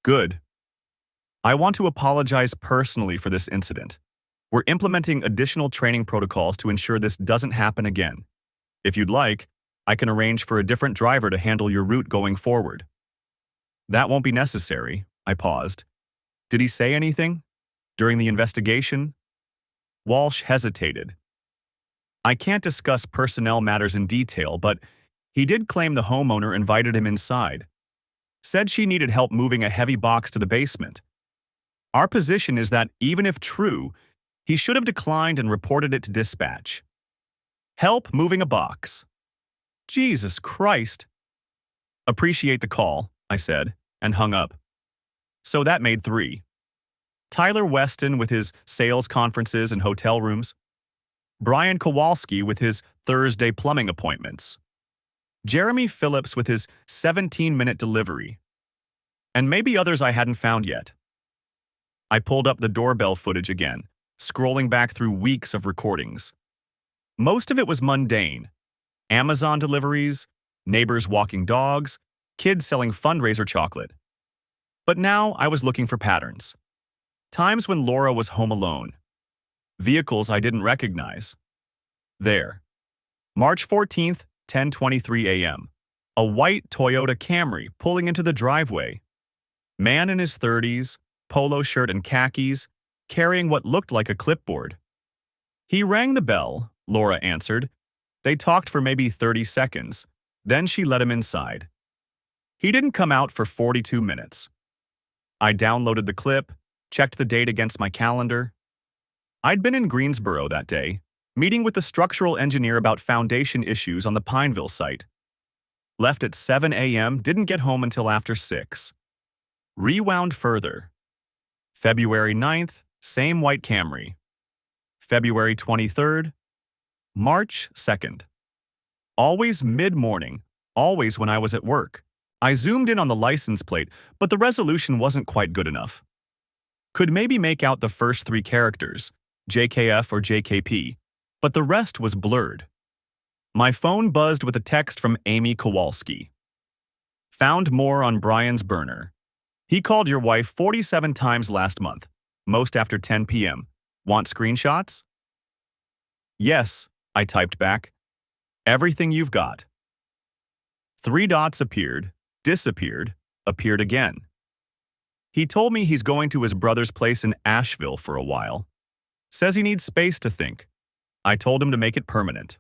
Good. I want to apologize personally for this incident. We're implementing additional training protocols to ensure this doesn't happen again. If you'd like, I can arrange for a different driver to handle your route going forward. That won't be necessary. I paused. Did he say anything? During the investigation? Walsh hesitated. I can't discuss personnel matters in detail, but he did claim the homeowner invited him inside. Said she needed help moving a heavy box to the basement. Our position is that, even if true, he should have declined and reported it to dispatch. Help moving a box. Jesus Christ. Appreciate the call, I said, and hung up. So that made 3. Tyler Weston with his sales conferences and hotel rooms. Brian Kowalski with his Thursday plumbing appointments. Jeremy Phillips with his 17-minute delivery. And maybe others I hadn't found yet. I pulled up the doorbell footage again, scrolling back through weeks of recordings. Most of it was mundane. Amazon deliveries, neighbors walking dogs, kids selling fundraiser chocolate. But now I was looking for patterns. Times when Laura was home alone. Vehicles I didn't recognize. There. March 14th, 10:23 a.m. A white Toyota Camry pulling into the driveway. Man in his 30s, polo shirt and khakis, carrying what looked like a clipboard. He rang the bell, Laura answered. They talked for maybe 30 seconds. Then she let him inside. He didn't come out for 42 minutes. I downloaded the clip, checked the date against my calendar. I'd been in Greensboro that day, meeting with the structural engineer about foundation issues on the Pineville site. Left at 7 a.m., didn't get home until after 6. Rewound further. February 9th, same white Camry. February 23rd, March 2nd. Always mid-morning, always when I was at work. I zoomed in on the license plate, but the resolution wasn't quite good enough. Could maybe make out the first 3 characters, JKF or JKP, but the rest was blurred. My phone buzzed with a text from Amy Kowalski. Found more on Brian's burner. He called your wife 47 times last month, most after 10 p.m. Want screenshots? Yes, I typed back. Everything you've got. 3 dots appeared, disappeared, appeared again. He told me he's going to his brother's place in Asheville for a while. Says he needs space to think. I told him to make it permanent.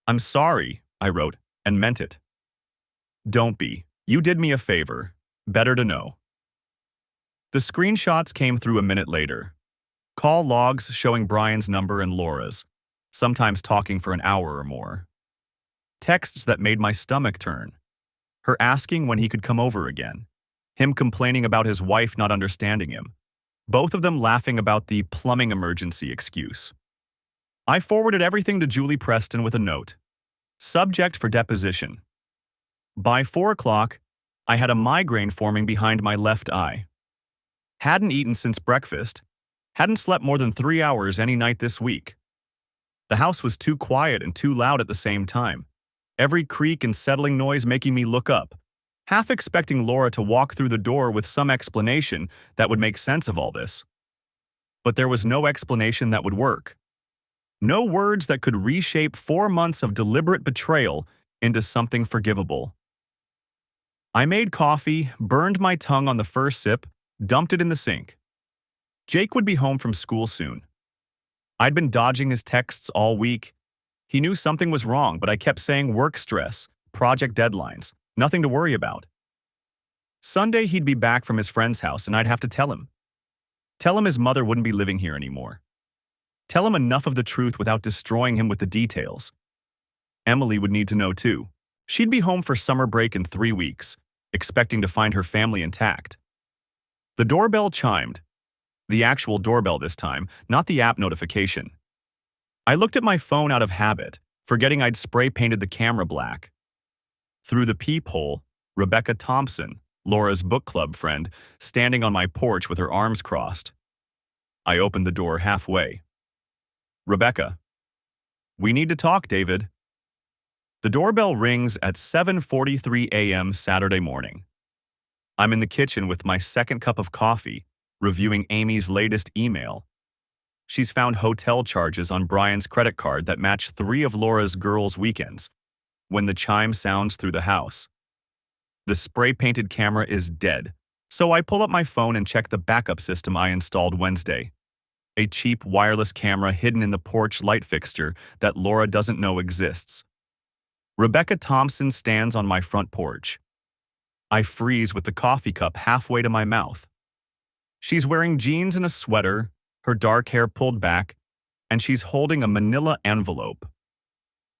I'm sorry, I wrote, and meant it. Don't be. You did me a favor. Better to know. The screenshots came through a minute later. Call logs showing Brian's number and Laura's, sometimes talking for an hour or more. Texts that made my stomach turn. Her asking when he could come over again. him complaining about his wife not understanding him, both of them laughing about the plumbing emergency excuse. I forwarded everything to Julie Preston with a note. Subject for deposition. By 4 o'clock, I had a migraine forming behind my left eye. Hadn't eaten since breakfast. Hadn't slept more than 3 hours any night this week. The house was too quiet and too loud at the same time. Every creak and settling noise making me look up, half expecting Laura to walk through the door with some explanation that would make sense of all this. But there was no explanation that would work. No words that could reshape 4 months of deliberate betrayal into something forgivable. I made coffee, burned my tongue on the first sip, dumped it in the sink. Jake would be home from school soon. I'd been dodging his texts all week. He knew something was wrong, but I kept saying work stress, project deadlines, nothing to worry about. Sunday, he'd be back from his friend's house and I'd have to tell him. Tell him his mother wouldn't be living here anymore. Tell him enough of the truth without destroying him with the details. Emily would need to know too. She'd be home for summer break in 3 weeks, expecting to find her family intact. The doorbell chimed. The actual doorbell this time, not the app notification. I looked at my phone out of habit, forgetting I'd spray-painted the camera black. Through the peephole, Rebecca Thompson, Laura's book club friend, standing on my porch with her arms crossed. I opened the door halfway. Rebecca. We need to talk, David. The doorbell rings at 7:43 a.m. Saturday morning. I'm in the kitchen with my second cup of coffee, reviewing Amy's latest email. She's found hotel charges on Brian's credit card that match 3 of Laura's girls' weekends. When the chime sounds through the house, the spray-painted camera is dead, so I pull up my phone and check the backup system I installed Wednesday. A cheap wireless camera hidden in the porch light fixture that Laura doesn't know exists. Rebecca Thompson stands on my front porch. I freeze with the coffee cup halfway to my mouth. She's wearing jeans and a sweater, her dark hair pulled back, and she's holding a manila envelope.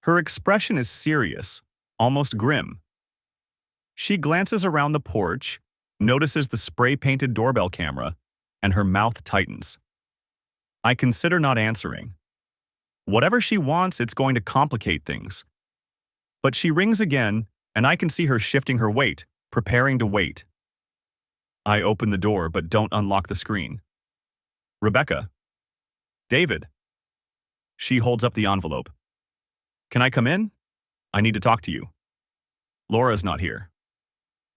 Her expression is serious, almost grim. She glances around the porch, notices the spray-painted doorbell camera, and her mouth tightens. I consider not answering. Whatever she wants, it's going to complicate things. But she rings again, and I can see her shifting her weight, preparing to wait. I open the door but don't unlock the screen. Rebecca. David. She holds up the envelope. Can I come in? I need to talk to you. Laura's not here.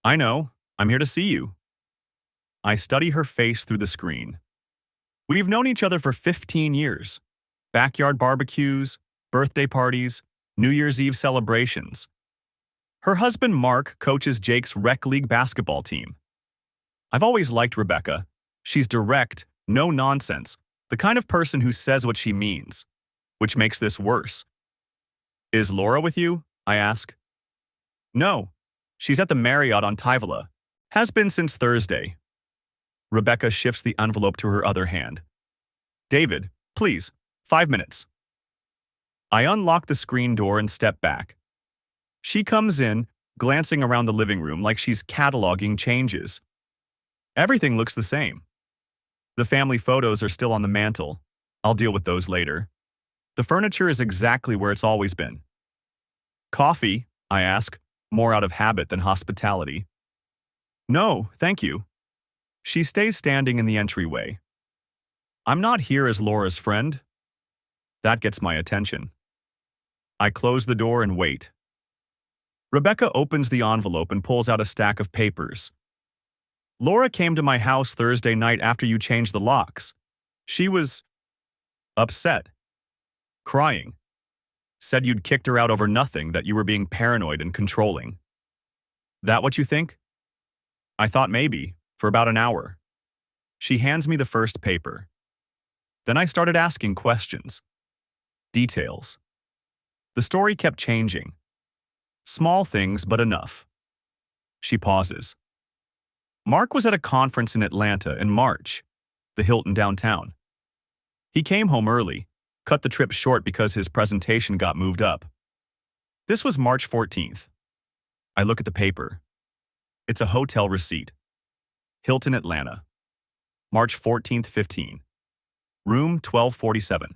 I know. I'm here to see you. I study her face through the screen. We've known each other for 15 years. Backyard barbecues, birthday parties, New Year's Eve celebrations. Her husband Mark coaches Jake's rec league basketball team. I've always liked Rebecca. She's direct, no nonsense, the kind of person who says what she means, which makes this worse. Is Laura with you? I ask. No. She's at the Marriott on Tyvala. Has been since Thursday. Rebecca shifts the envelope to her other hand. David, please, 5 minutes. I unlock the screen door and step back. She comes in, glancing around the living room like she's cataloging changes. Everything looks the same. The family photos are still on the mantle. I'll deal with those later. The furniture is exactly where it's always been. Coffee? I ask, more out of habit than hospitality. No, thank you. She stays standing in the entryway. I'm not here as Laura's friend. That gets my attention. I close the door and wait. Rebecca opens the envelope and pulls out a stack of papers. Laura came to my house Thursday night after you changed the locks. She was upset, crying. Said you'd kicked her out over nothing, that you were being paranoid and controlling. That what you think? I thought maybe, for about an hour. She hands me the first paper. Then I started asking questions. Details. The story kept changing. Small things, but enough. She pauses. Mark was at a conference in Atlanta in March, the Hilton downtown. He came home early, cut the trip short because his presentation got moved up. This was March 14th. I look at the paper. It's a hotel receipt. Hilton, Atlanta. March 14th, 15. Room 1247.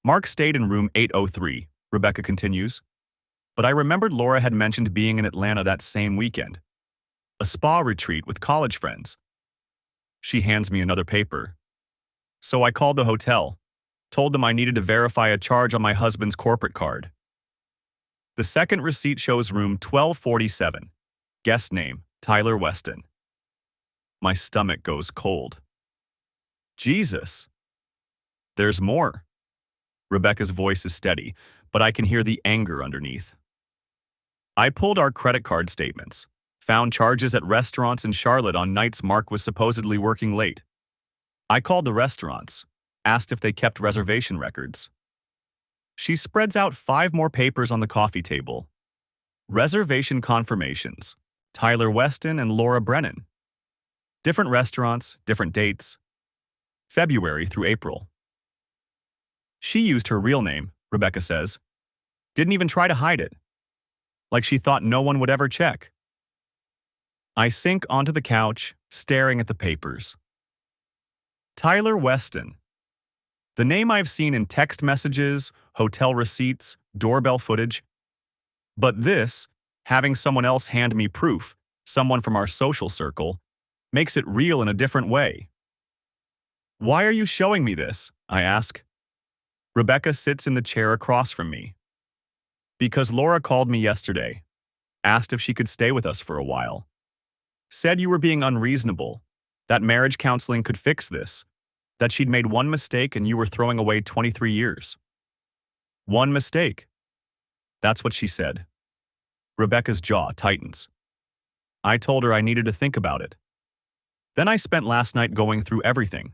Mark stayed in room 803, Rebecca continues. But I remembered Laura had mentioned being in Atlanta that same weekend. A spa retreat with college friends. She hands me another paper. So I called the hotel, told them I needed to verify a charge on my husband's corporate card. The second receipt shows room 1247. Guest name, Tyler Weston. My stomach goes cold. Jesus. There's more. Rebecca's voice is steady, but I can hear the anger underneath. I pulled our credit card statements, found charges at restaurants in Charlotte on nights Mark was supposedly working late. I called the restaurants, asked if they kept reservation records. She spreads out 5 more papers on the coffee table. Reservation confirmations, Tyler Weston and Laura Brennan. Different restaurants, different dates. February through April. She used her real name, Rebecca says. Didn't even try to hide it. Like she thought no one would ever check. I sink onto the couch, staring at the papers. Tyler Weston. The name I've seen in text messages, hotel receipts, doorbell footage. But this, having someone else hand me proof, someone from our social circle, makes it real in a different way. Why are you showing me this? I ask. Rebecca sits in the chair across from me. Because Laura called me yesterday, asked if she could stay with us for a while. Said you were being unreasonable, that marriage counseling could fix this, that she'd made one mistake and you were throwing away 23 years. One mistake. That's what she said. Rebecca's jaw tightens. I told her I needed to think about it. Then I spent last night going through everything.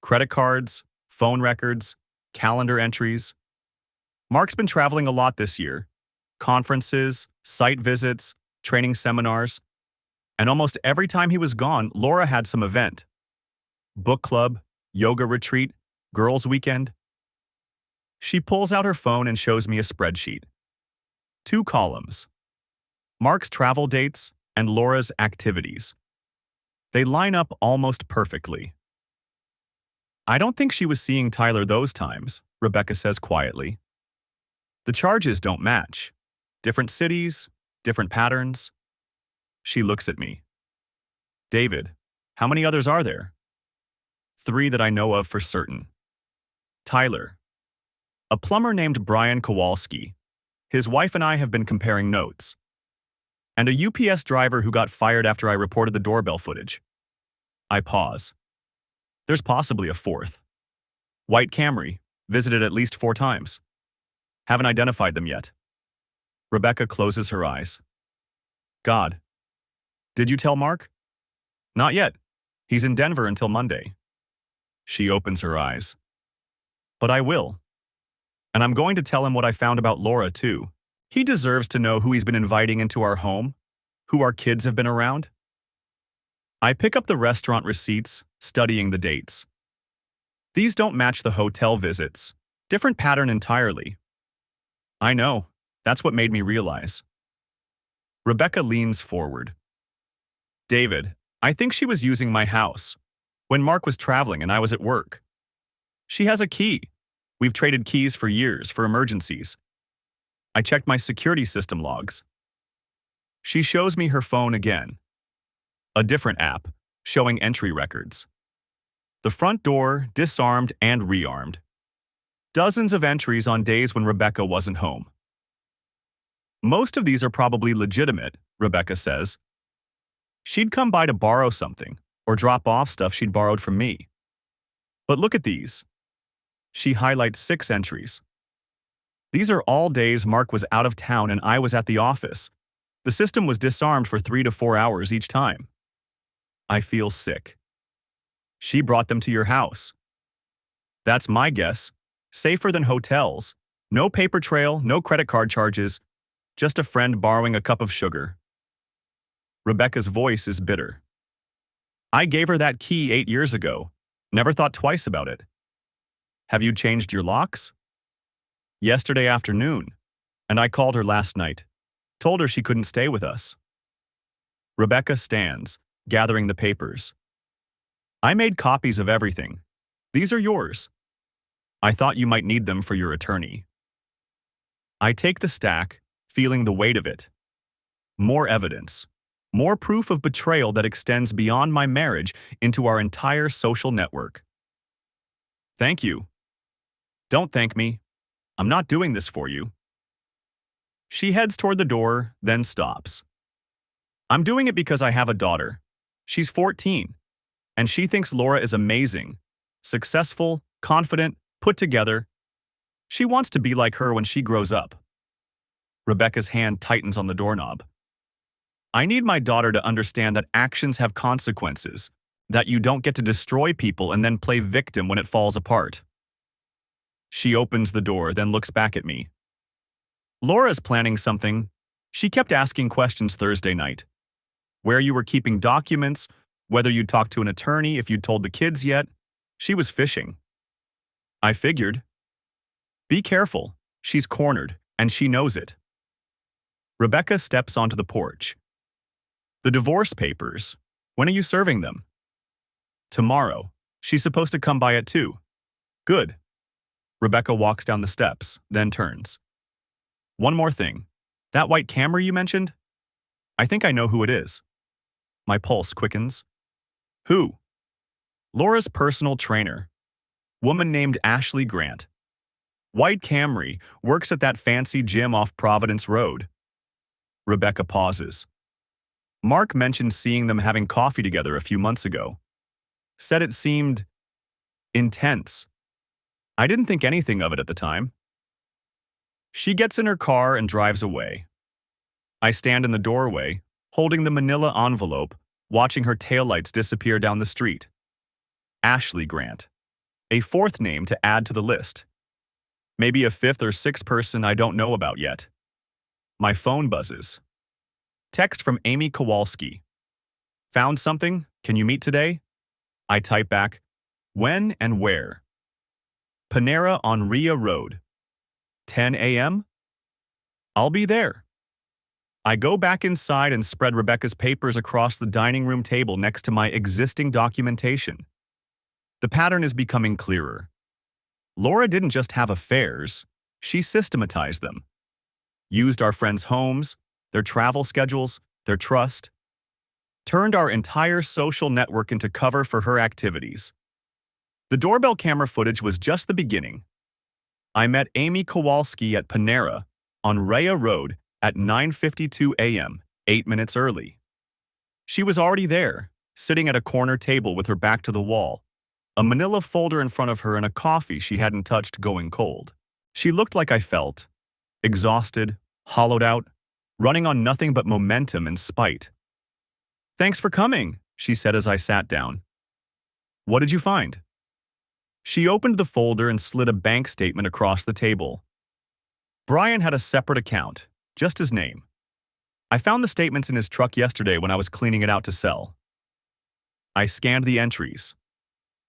Credit cards, phone records, calendar entries. Mark's been traveling a lot this year. Conferences, site visits, training seminars. And almost every time he was gone, Laura had some event. Book club, yoga retreat, girls' weekend. She pulls out her phone and shows me a spreadsheet. 2 columns. Mark's travel dates and Laura's activities. They line up almost perfectly. I don't think she was seeing Tyler those times, Rebecca says quietly. The charges don't match. Different cities, different patterns. She looks at me. David, how many others are there? 3 that I know of for certain. Tyler. A plumber named Brian Kowalski. His wife and I have been comparing notes. And a UPS driver who got fired after I reported the doorbell footage. I pause. There's possibly a 4th. White Camry, visited at least 4 times. Haven't identified them yet. Rebecca closes her eyes. God. Did you tell Mark? Not yet. He's in Denver until Monday. She opens her eyes. But I will. And I'm going to tell him what I found about Laura, too. He deserves to know who he's been inviting into our home, who our kids have been around. I pick up the restaurant receipts, studying the dates. These don't match the hotel visits. Different pattern entirely. I know. That's what made me realize. Rebecca leans forward. David, I think she was using my house when Mark was traveling and I was at work. She has a key. We've traded keys for years for emergencies. I checked my security system logs. She shows me her phone again. A different app, showing entry records. The front door, disarmed and rearmed. Dozens of entries on days when Rebecca wasn't home. Most of these are probably legitimate, Rebecca says. She'd come by to borrow something, or drop off stuff she'd borrowed from me. But look at these. She highlights 6 entries. These are all days Mark was out of town and I was at the office. The system was disarmed for 3 to 4 hours each time. I feel sick. She brought them to your house. That's my guess. Safer than hotels. No paper trail, no credit card charges. Just a friend borrowing a cup of sugar. Rebecca's voice is bitter. I gave her that key 8 years ago. Never thought twice about it. Have you changed your locks? Yesterday afternoon. And I called her last night. Told her she couldn't stay with us. Rebecca stands, gathering the papers. I made copies of everything. These are yours. I thought you might need them for your attorney. I take the stack, feeling the weight of it. More evidence. More proof of betrayal that extends beyond my marriage into our entire social network. Thank you. Don't thank me. I'm not doing this for you. She heads toward the door, then stops. I'm doing it because I have a daughter. She's 14, and she thinks Laura is amazing, successful, confident, put together. She wants to be like her when she grows up. Rebecca's hand tightens on the doorknob. I need my daughter to understand that actions have consequences, that you don't get to destroy people and then play victim when it falls apart. She opens the door, then looks back at me. Laura's planning something. She kept asking questions Thursday night. Where you were keeping documents, whether you'd talked to an attorney, if you'd told the kids yet. She was fishing. I figured. Be careful. She's cornered, and she knows it. Rebecca steps onto the porch. The divorce papers. When are you serving them? Tomorrow. She's supposed to come by at 2. Good. Rebecca walks down the steps, then turns. One more thing. That white Camry you mentioned? I think I know who it is. My pulse quickens. Who? Laura's personal trainer. Woman named Ashley Grant. White Camry, works at that fancy gym off Providence Road. Rebecca pauses. Mark mentioned seeing them having coffee together a few months ago. Said it seemed intense. I didn't think anything of it at the time. She gets in her car and drives away. I stand in the doorway, holding the manila envelope, watching her taillights disappear down the street. Ashley Grant. A 4th name to add to the list. Maybe a 5th or 6th person I don't know about yet. My phone buzzes. Text from Amy Kowalski. Found something? Can you meet today? I type back, when and where? Panera on Rhea Road. 10 a.m.? I'll be there. I go back inside and spread Rebecca's papers across the dining room table next to my existing documentation. The pattern is becoming clearer. Laura didn't just have affairs, she systematized them. Used our friends' homes, their travel schedules, their trust. Turned our entire social network into cover for her activities. The doorbell camera footage was just the beginning. I met Amy Kowalski at Panera on Rhea Road at 9:52 a.m., 8 minutes early. She was already there, sitting at a corner table with her back to the wall, a manila folder in front of her and a coffee she hadn't touched going cold. She looked like I felt, exhausted, hollowed out, running on nothing but momentum and spite. Thanks for coming, she said as I sat down. What did you find? She opened the folder and slid a bank statement across the table. Brian had a separate account, just his name. I found the statements in his truck yesterday when I was cleaning it out to sell. I scanned the entries.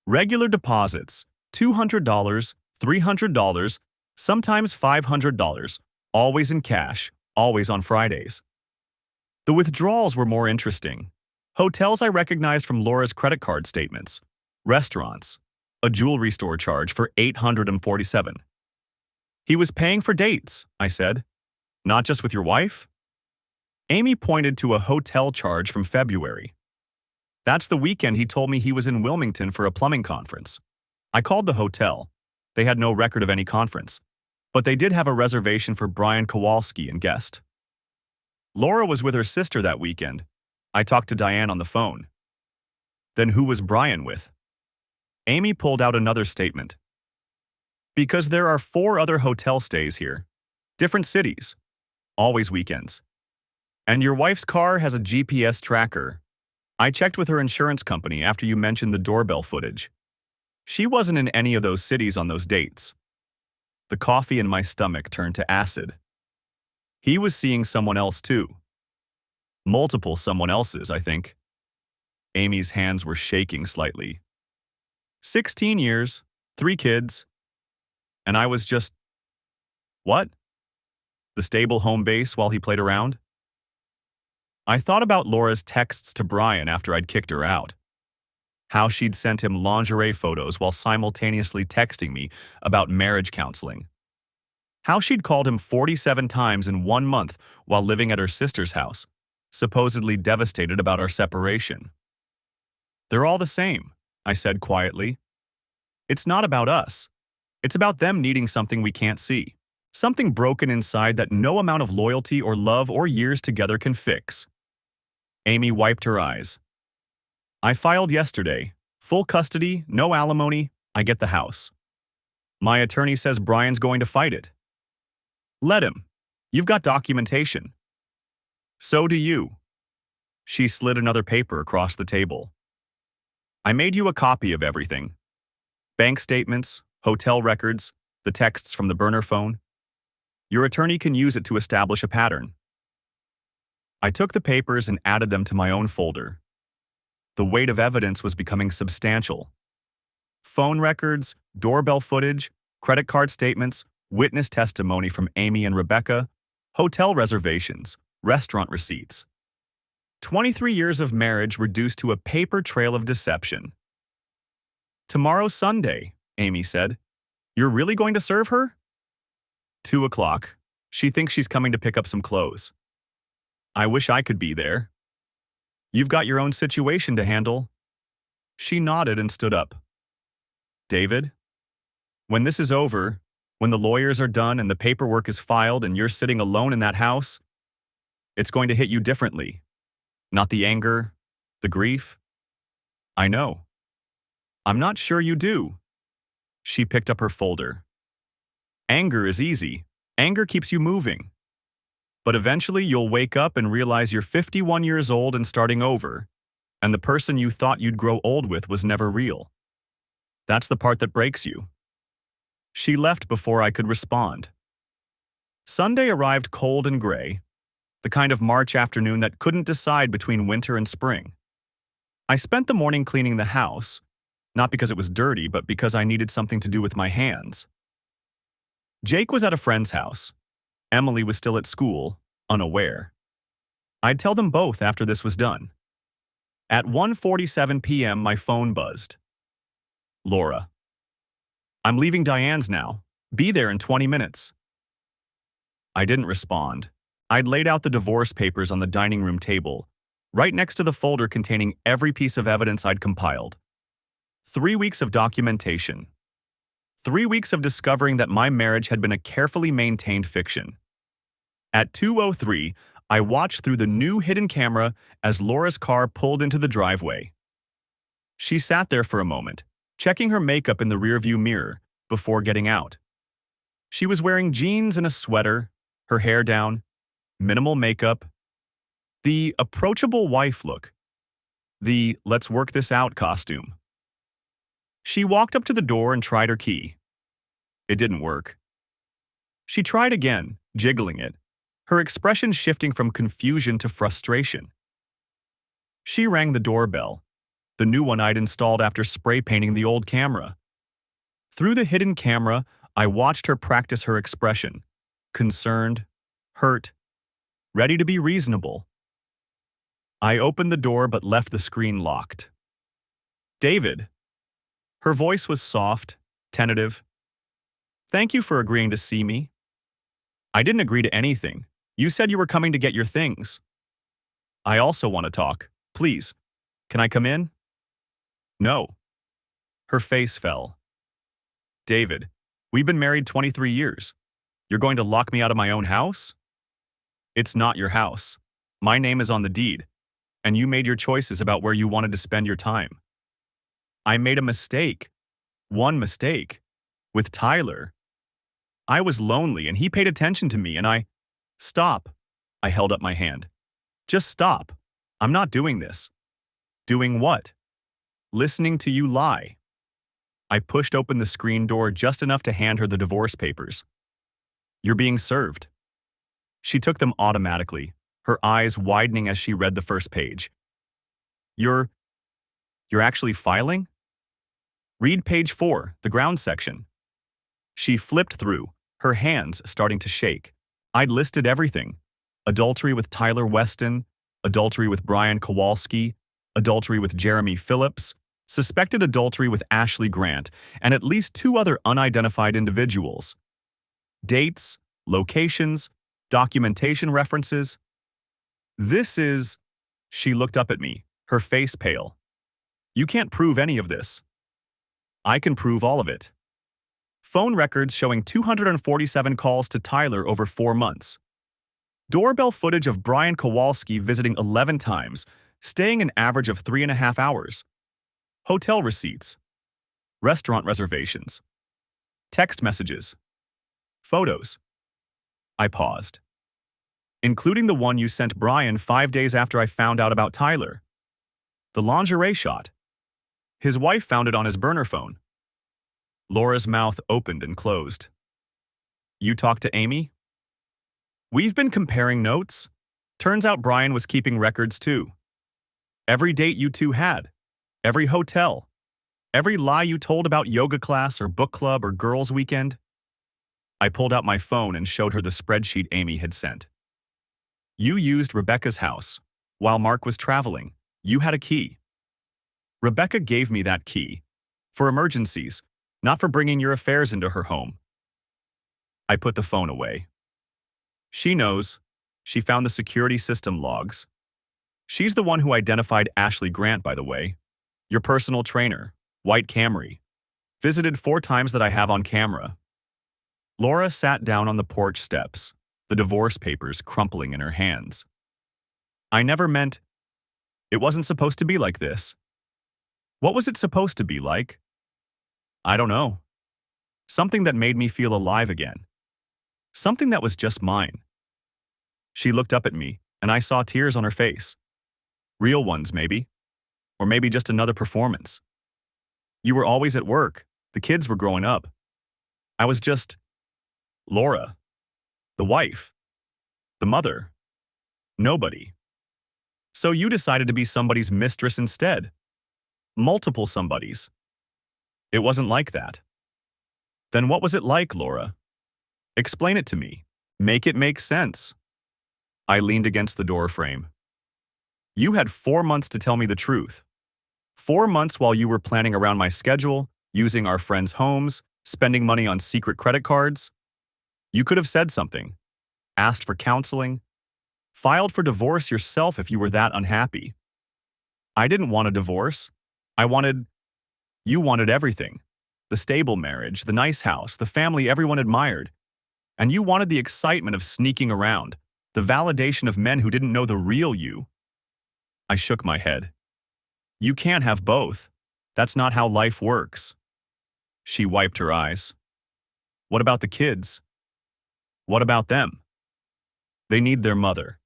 Regular deposits, $200, $300, sometimes $500, always in cash, always on Fridays. The withdrawals were more interesting. Hotels I recognized from Laura's credit card statements. Restaurants. A jewelry store charge for $847. He was paying for dates, I said. Not just with your wife? Amy pointed to a hotel charge from February. That's the weekend he told me he was in Wilmington for a plumbing conference. I called the hotel. They had no record of any conference, but they did have a reservation for Brian Kowalski and guest. Laura was with her sister that weekend. I talked to Diane on the phone. Then who was Brian with? Amy pulled out another statement. Because there are 4 other hotel stays here. Different cities. Always weekends. And your wife's car has a GPS tracker. I checked with her insurance company after you mentioned the doorbell footage. She wasn't in any of those cities on those dates. The coffee in my stomach turned to acid. He was seeing someone else too. Multiple someone else's, I think. Amy's hands were shaking slightly. 16 years, 3 kids. And I was just... What? The stable home base while he played around? I thought about Laura's texts to Brian after I'd kicked her out. How she'd sent him lingerie photos while simultaneously texting me about marriage counseling. How she'd called him 47 times in 1 month while living at her sister's house, supposedly devastated about our separation. They're all the same, I said quietly. It's not about us. It's about them needing something we can't see. Something broken inside that no amount of loyalty or love or years together can fix. Amy wiped her eyes. I filed yesterday. Full custody, no alimony, I get the house. My attorney says Brian's going to fight it. Let him. You've got documentation. So do you. She slid another paper across the table. I made you a copy of everything. Bank statements, hotel records, the texts from the burner phone. Your attorney can use it to establish a pattern. I took the papers and added them to my own folder. The weight of evidence was becoming substantial. Phone records, doorbell footage, credit card statements, witness testimony from Amy and Rebecca, hotel reservations, restaurant receipts. 23 years of marriage reduced to a paper trail of deception. Tomorrow's Sunday, Amy said. You're really going to serve her? 2:00. She thinks she's coming to pick up some clothes. I wish I could be there. You've got your own situation to handle. She nodded and stood up. David, when this is over, when the lawyers are done and the paperwork is filed and you're sitting alone in that house, it's going to hit you differently. Not the anger, the grief. I know. I'm not sure you do. She picked up her folder. Anger is easy. Anger keeps you moving. But eventually you'll wake up and realize you're 51 years old and starting over, and the person you thought you'd grow old with was never real. That's the part that breaks you. She left before I could respond. Sunday arrived cold and gray, the kind of March afternoon that couldn't decide between winter and spring. I spent the morning cleaning the house, not because it was dirty, but because I needed something to do with my hands. Jake was at a friend's house. Emily was still at school, unaware. I'd tell them both after this was done. At 1:47 p.m., my phone buzzed. Laura. I'm leaving Diane's now. Be there in 20 minutes. I didn't respond. I'd laid out the divorce papers on the dining room table, right next to the folder containing every piece of evidence I'd compiled. 3 weeks of documentation. 3 weeks of discovering that my marriage had been a carefully maintained fiction. At 2:03, I watched through the new hidden camera as Laura's car pulled into the driveway. She sat there for a moment, checking her makeup in the rearview mirror before getting out. She was wearing jeans and a sweater, her hair down, minimal makeup, the approachable wife look, the let's work this out costume. She walked up to the door and tried her key. It didn't work. She tried again, jiggling it, her expression shifting from confusion to frustration. She rang the doorbell, the new one I'd installed after spray painting the old camera. Through the hidden camera, I watched her practice her expression, concerned, hurt, ready to be reasonable. I opened the door but left the screen locked. David. Her voice was soft, tentative. Thank you for agreeing to see me. I didn't agree to anything. You said you were coming to get your things. I also want to talk. Please. Can I come in? No. Her face fell. David, we've been married 23 years. You're going to lock me out of my own house? It's not your house. My name is on the deed, and you made your choices about where you wanted to spend your time. I made a mistake. One mistake. With Tyler. I was lonely and he paid attention to me and I... Stop. I held up my hand. Just stop. I'm not doing this. Doing what? Listening to you lie. I pushed open the screen door just enough to hand her the divorce papers. You're being served. She took them automatically, her eyes widening as she read the first page. You're actually filing? Read page 4, the ground section. She flipped through, her hands starting to shake. I'd listed everything. Adultery with Tyler Weston, adultery with Brian Kowalski, adultery with Jeremy Phillips, suspected adultery with Ashley Grant, and at least 2 other unidentified individuals. Dates, locations, documentation references. This is... She looked up at me, her face pale. You can't prove any of this. I can prove all of it. Phone records showing 247 calls to Tyler over 4 months. Doorbell footage of Brian Kowalski visiting 11 times, staying an average of 3.5 hours. Hotel receipts. Restaurant reservations. Text messages. Photos. I paused. Including the one you sent Brian 5 days after I found out about Tyler. The lingerie shot. His wife found it on his burner phone. Laura's mouth opened and closed. You talked to Amy? We've been comparing notes. Turns out Brian was keeping records too. Every date you two had. Every hotel. Every lie you told about yoga class or book club or girls' weekend. I pulled out my phone and showed her the spreadsheet Amy had sent. You used Rebecca's house. While Mark was traveling, you had a key. Rebecca gave me that key. For emergencies, not for bringing your affairs into her home. I put the phone away. She knows. She found the security system logs. She's the one who identified Ashley Grant, by the way. Your personal trainer, white Camry. Visited 4 times that I have on camera. Laura sat down on the porch steps, the divorce papers crumpling in her hands. I never meant... It wasn't supposed to be like this. What was it supposed to be like? I don't know. Something that made me feel alive again. Something that was just mine. She looked up at me, and I saw tears on her face. Real ones, maybe. Or maybe just another performance. You were always at work. The kids were growing up. I was just... Laura. The wife. The mother. Nobody. So you decided to be somebody's mistress instead. Multiple somebodies. It wasn't like that. Then what was it like, Laura? Explain it to me. Make it make sense. I leaned against the door frame. You had 4 months to tell me the truth. 4 months while you were planning around my schedule, using our friends' homes, spending money on secret credit cards. You could have said something, asked for counseling, filed for divorce yourself if you were that unhappy. I didn't want a divorce. You wanted everything. The stable marriage, the nice house, the family everyone admired. And you wanted the excitement of sneaking around, the validation of men who didn't know the real you. I shook my head. You can't have both. That's not how life works. She wiped her eyes. What about the kids? What about them? They need their mother.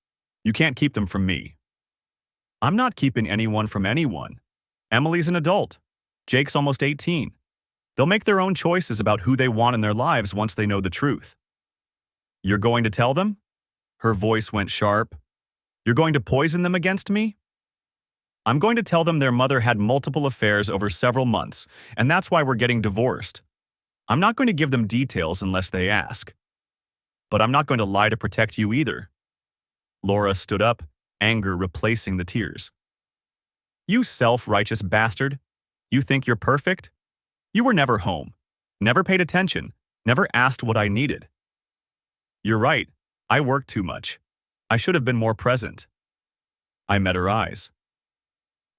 You can't keep them from me. I'm not keeping anyone from anyone. Emily's an adult. Jake's almost 18. They'll make their own choices about who they want in their lives once they know the truth. You're going to tell them? Her voice went sharp. You're going to poison them against me? I'm going to tell them their mother had multiple affairs over several months, and that's why we're getting divorced. I'm not going to give them details unless they ask. But I'm not going to lie to protect you either. Laura stood up, anger replacing the tears. You self-righteous bastard. You think you're perfect? You were never home, never paid attention, never asked what I needed. You're right. I worked too much. I should have been more present. I met her eyes.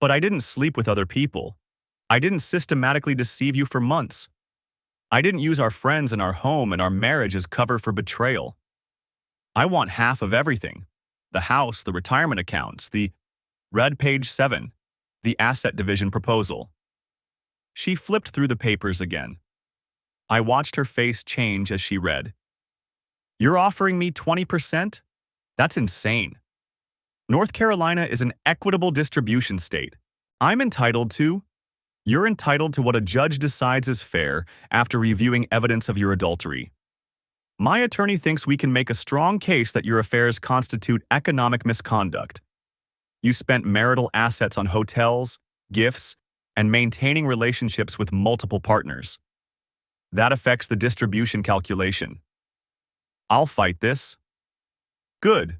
But I didn't sleep with other people. I didn't systematically deceive you for months. I didn't use our friends and our home and our marriage as cover for betrayal. I want half of everything. The house, the retirement accounts, the read page 7, the asset division proposal. She flipped through the papers again. I watched her face change as she read. You're offering me 20%? That's insane. North Carolina is an equitable distribution state. I'm entitled to... You're entitled to what a judge decides is fair after reviewing evidence of your adultery. My attorney thinks we can make a strong case that your affairs constitute economic misconduct. You spent marital assets on hotels, gifts, and maintaining relationships with multiple partners. That affects the distribution calculation. I'll fight this. Good.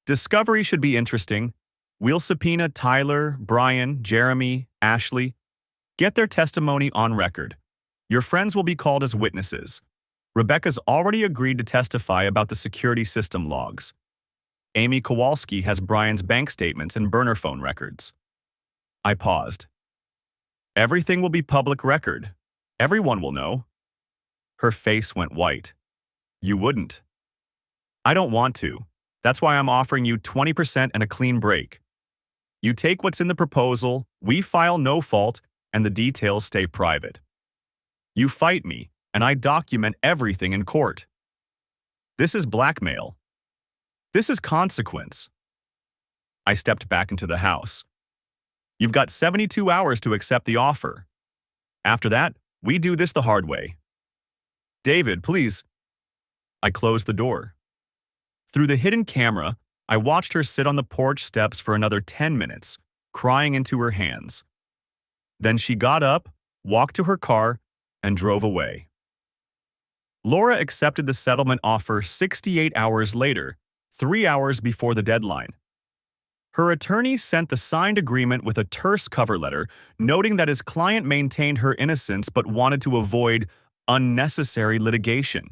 Discovery should be interesting. We'll subpoena Tyler, Brian, Jeremy, Ashley. Get their testimony on record. Your friends will be called as witnesses. Rebecca's already agreed to testify about the security system logs. Amy Kowalski has Brian's bank statements and burner phone records. I paused. Everything will be public record. Everyone will know. Her face went white. You wouldn't. I don't want to. That's why I'm offering you 20% and a clean break. You take what's in the proposal, we file no fault, and the details stay private. You fight me, and I document everything in court. This is blackmail. This is consequence. I stepped back into the house. You've got 72 hours to accept the offer. After that, we do this the hard way. David, please. I closed the door. Through the hidden camera, I watched her sit on the porch steps for another 10 minutes, crying into her hands. Then she got up, walked to her car, and drove away. Laura accepted the settlement offer 68 hours later, 3 hours before the deadline. Her attorney sent the signed agreement with a terse cover letter, noting that his client maintained her innocence but wanted to avoid unnecessary litigation.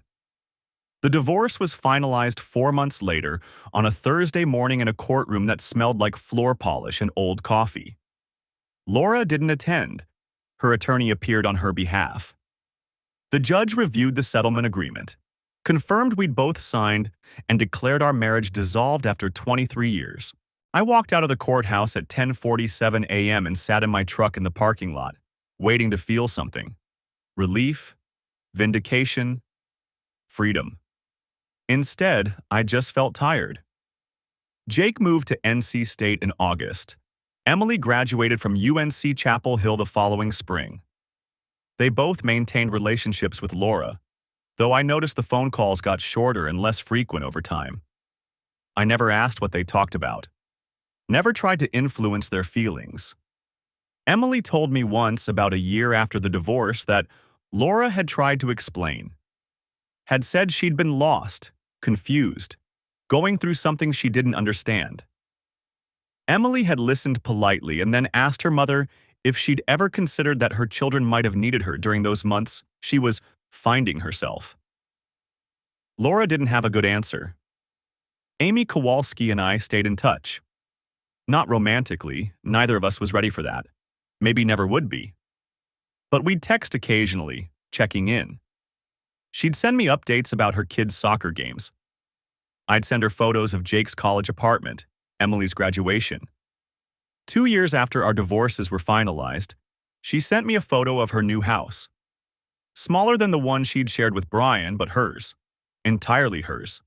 The divorce was finalized 4 months later on a Thursday morning in a courtroom that smelled like floor polish and old coffee. Laura didn't attend. Her attorney appeared on her behalf. The judge reviewed the settlement agreement, confirmed we'd both signed, and declared our marriage dissolved after 23 years. I walked out of the courthouse at 10:47 a.m. and sat in my truck in the parking lot, waiting to feel something. Relief, vindication, freedom. Instead, I just felt tired. Jake moved to NC State in August. Emily graduated from UNC Chapel Hill the following spring. They both maintained relationships with Laura, though I noticed the phone calls got shorter and less frequent over time. I never asked what they talked about. Never tried to influence their feelings. Emily told me once, about a year after the divorce, that Laura had tried to explain. Had said she'd been lost, confused, going through something she didn't understand. Emily had listened politely and then asked her mother if she'd ever considered that her children might have needed her during those months she was finding herself. Laura didn't have a good answer. Amy Kowalski and I stayed in touch. Not romantically, neither of us was ready for that. Maybe never would be. But we'd text occasionally, checking in. She'd send me updates about her kids' soccer games. I'd send her photos of Jake's college apartment, Emily's graduation. 2 years after our divorces were finalized, she sent me a photo of her new house. Smaller than the one she'd shared with Brian, but hers. Entirely hers.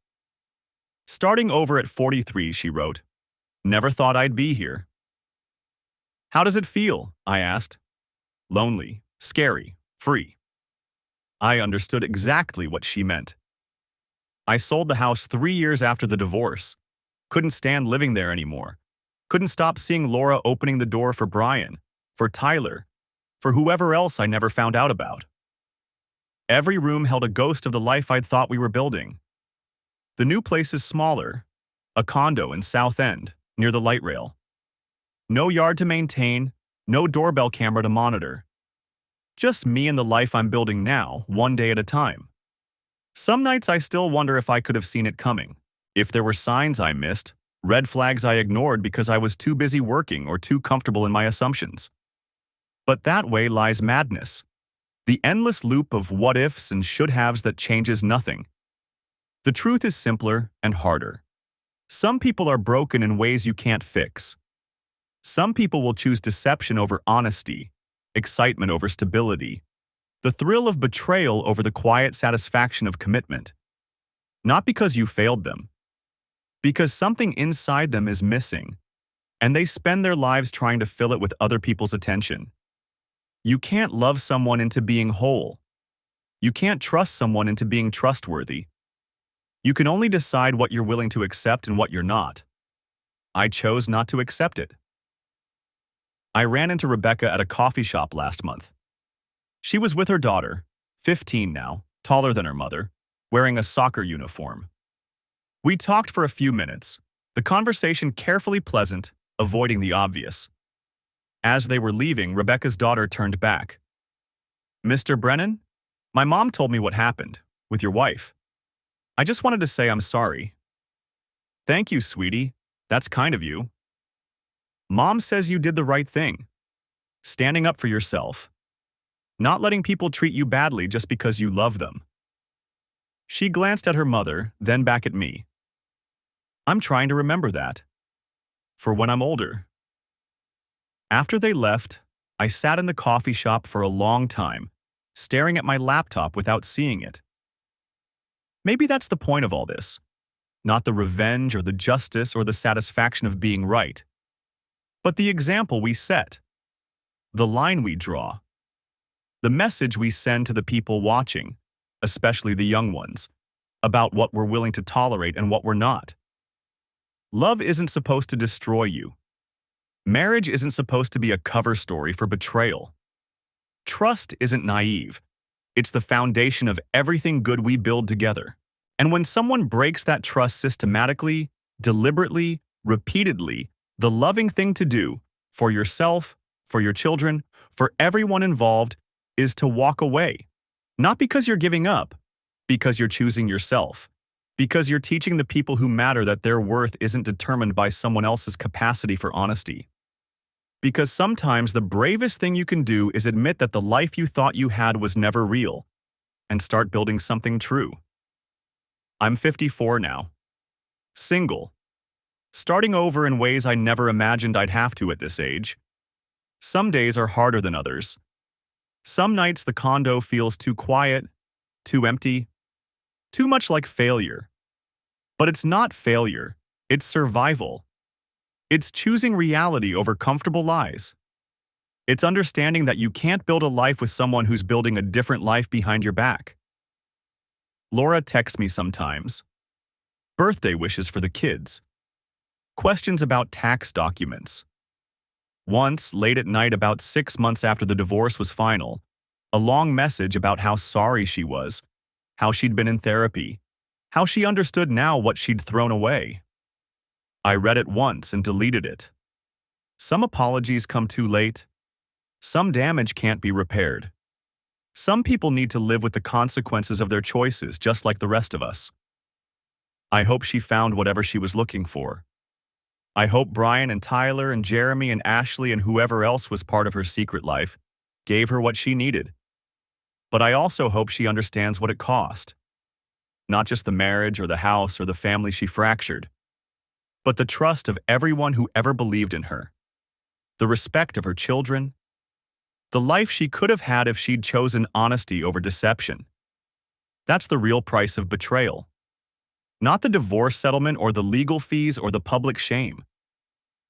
Starting over at 43, she wrote, "Never thought I'd be here." "How does it feel?" I asked. "Lonely, scary, free." I understood exactly what she meant. I sold the house 3 years after the divorce. Couldn't stand living there anymore. Couldn't stop seeing Laura opening the door for Brian, for Tyler, for whoever else I never found out about. Every room held a ghost of the life I'd thought we were building. The new place is smaller, a condo in South End, near the light rail. No yard to maintain, no doorbell camera to monitor. Just me and the life I'm building now, one day at a time. Some nights I still wonder if I could have seen it coming, if there were signs I missed, red flags I ignored because I was too busy working or too comfortable in my assumptions. But that way lies madness, the endless loop of what-ifs and should-haves that changes nothing. The truth is simpler and harder. Some people are broken in ways you can't fix. Some people will choose deception over honesty, excitement over stability, the thrill of betrayal over the quiet satisfaction of commitment. Not because you failed them, because something inside them is missing, and they spend their lives trying to fill it with other people's attention. You can't love someone into being whole. You can't trust someone into being trustworthy. You can only decide what you're willing to accept and what you're not. I chose not to accept it. I ran into Rebecca at a coffee shop last month. She was with her daughter, 15 now, taller than her mother, wearing a soccer uniform. We talked for a few minutes, the conversation carefully pleasant, avoiding the obvious. As they were leaving, Rebecca's daughter turned back. "Mr. Brennan, my mom told me what happened with your wife. I just wanted to say I'm sorry." "Thank you, sweetie. That's kind of you. Mom says you did the right thing, standing up for yourself, not letting people treat you badly just because you love them." She glanced at her mother, then back at me. "I'm trying to remember that, for when I'm older." After they left, I sat in the coffee shop for a long time, staring at my laptop without seeing it. Maybe that's the point of all this. Not the revenge or the justice or the satisfaction of being right, but the example we set, the line we draw, the message we send to the people watching, especially the young ones, about what we're willing to tolerate and what we're not. Love isn't supposed to destroy you. Marriage isn't supposed to be a cover story for betrayal. Trust isn't naive. It's the foundation of everything good we build together. And when someone breaks that trust systematically, deliberately, repeatedly, the loving thing to do for yourself, for your children, for everyone involved is to walk away. Not because you're giving up, because you're choosing yourself. Because you're teaching the people who matter that their worth isn't determined by someone else's capacity for honesty. Because sometimes the bravest thing you can do is admit that the life you thought you had was never real, and start building something true. I'm 54 now. Single. Starting over in ways I never imagined I'd have to at this age. Some days are harder than others. Some nights the condo feels too quiet, too empty, too much like failure. But it's not failure, it's survival. It's choosing reality over comfortable lies. It's understanding that you can't build a life with someone who's building a different life behind your back. Laura texts me sometimes. Birthday wishes for the kids. Questions about tax documents. Once, late at night about 6 months after the divorce was final, a long message about how sorry she was, how she'd been in therapy, how she understood now what she'd thrown away. I read it once and deleted it. Some apologies come too late. Some damage can't be repaired. Some people need to live with the consequences of their choices just like the rest of us. I hope she found whatever she was looking for. I hope Brian and Tyler and Jeremy and Ashley and whoever else was part of her secret life gave her what she needed. But I also hope she understands what it cost. Not just the marriage or the house or the family she fractured, but the trust of everyone who ever believed in her, the respect of her children, the life she could have had if she'd chosen honesty over deception. That's the real price of betrayal. Not the divorce settlement or the legal fees or the public shame.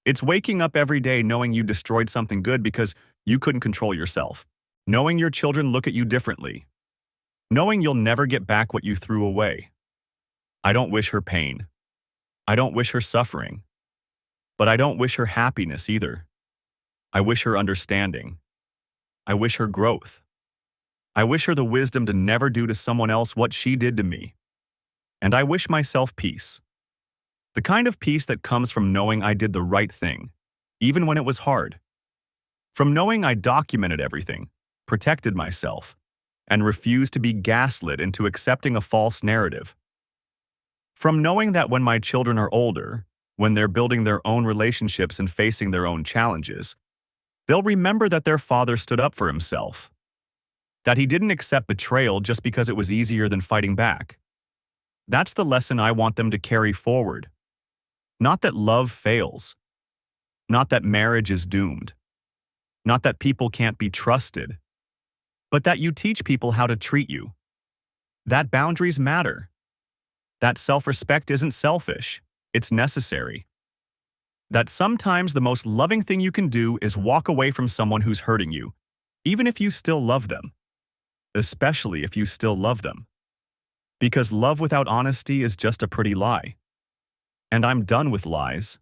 It's waking up every day knowing you destroyed something good because you couldn't control yourself. Knowing your children look at you differently. Knowing you'll never get back what you threw away. I don't wish her pain. I don't wish her suffering. But I don't wish her happiness either. I wish her understanding. I wish her growth. I wish her the wisdom to never do to someone else what she did to me. And I wish myself peace. The kind of peace that comes from knowing I did the right thing, even when it was hard. From knowing I documented everything, protected myself, and refused to be gaslit into accepting a false narrative. From knowing that when my children are older, when they're building their own relationships and facing their own challenges, they'll remember that their father stood up for himself. That he didn't accept betrayal just because it was easier than fighting back. That's the lesson I want them to carry forward. Not that love fails. Not that marriage is doomed. Not that people can't be trusted. But that you teach people how to treat you. That boundaries matter. That self-respect isn't selfish, it's necessary. That sometimes the most loving thing you can do is walk away from someone who's hurting you, even if you still love them. Especially if you still love them. Because love without honesty is just a pretty lie. And I'm done with lies.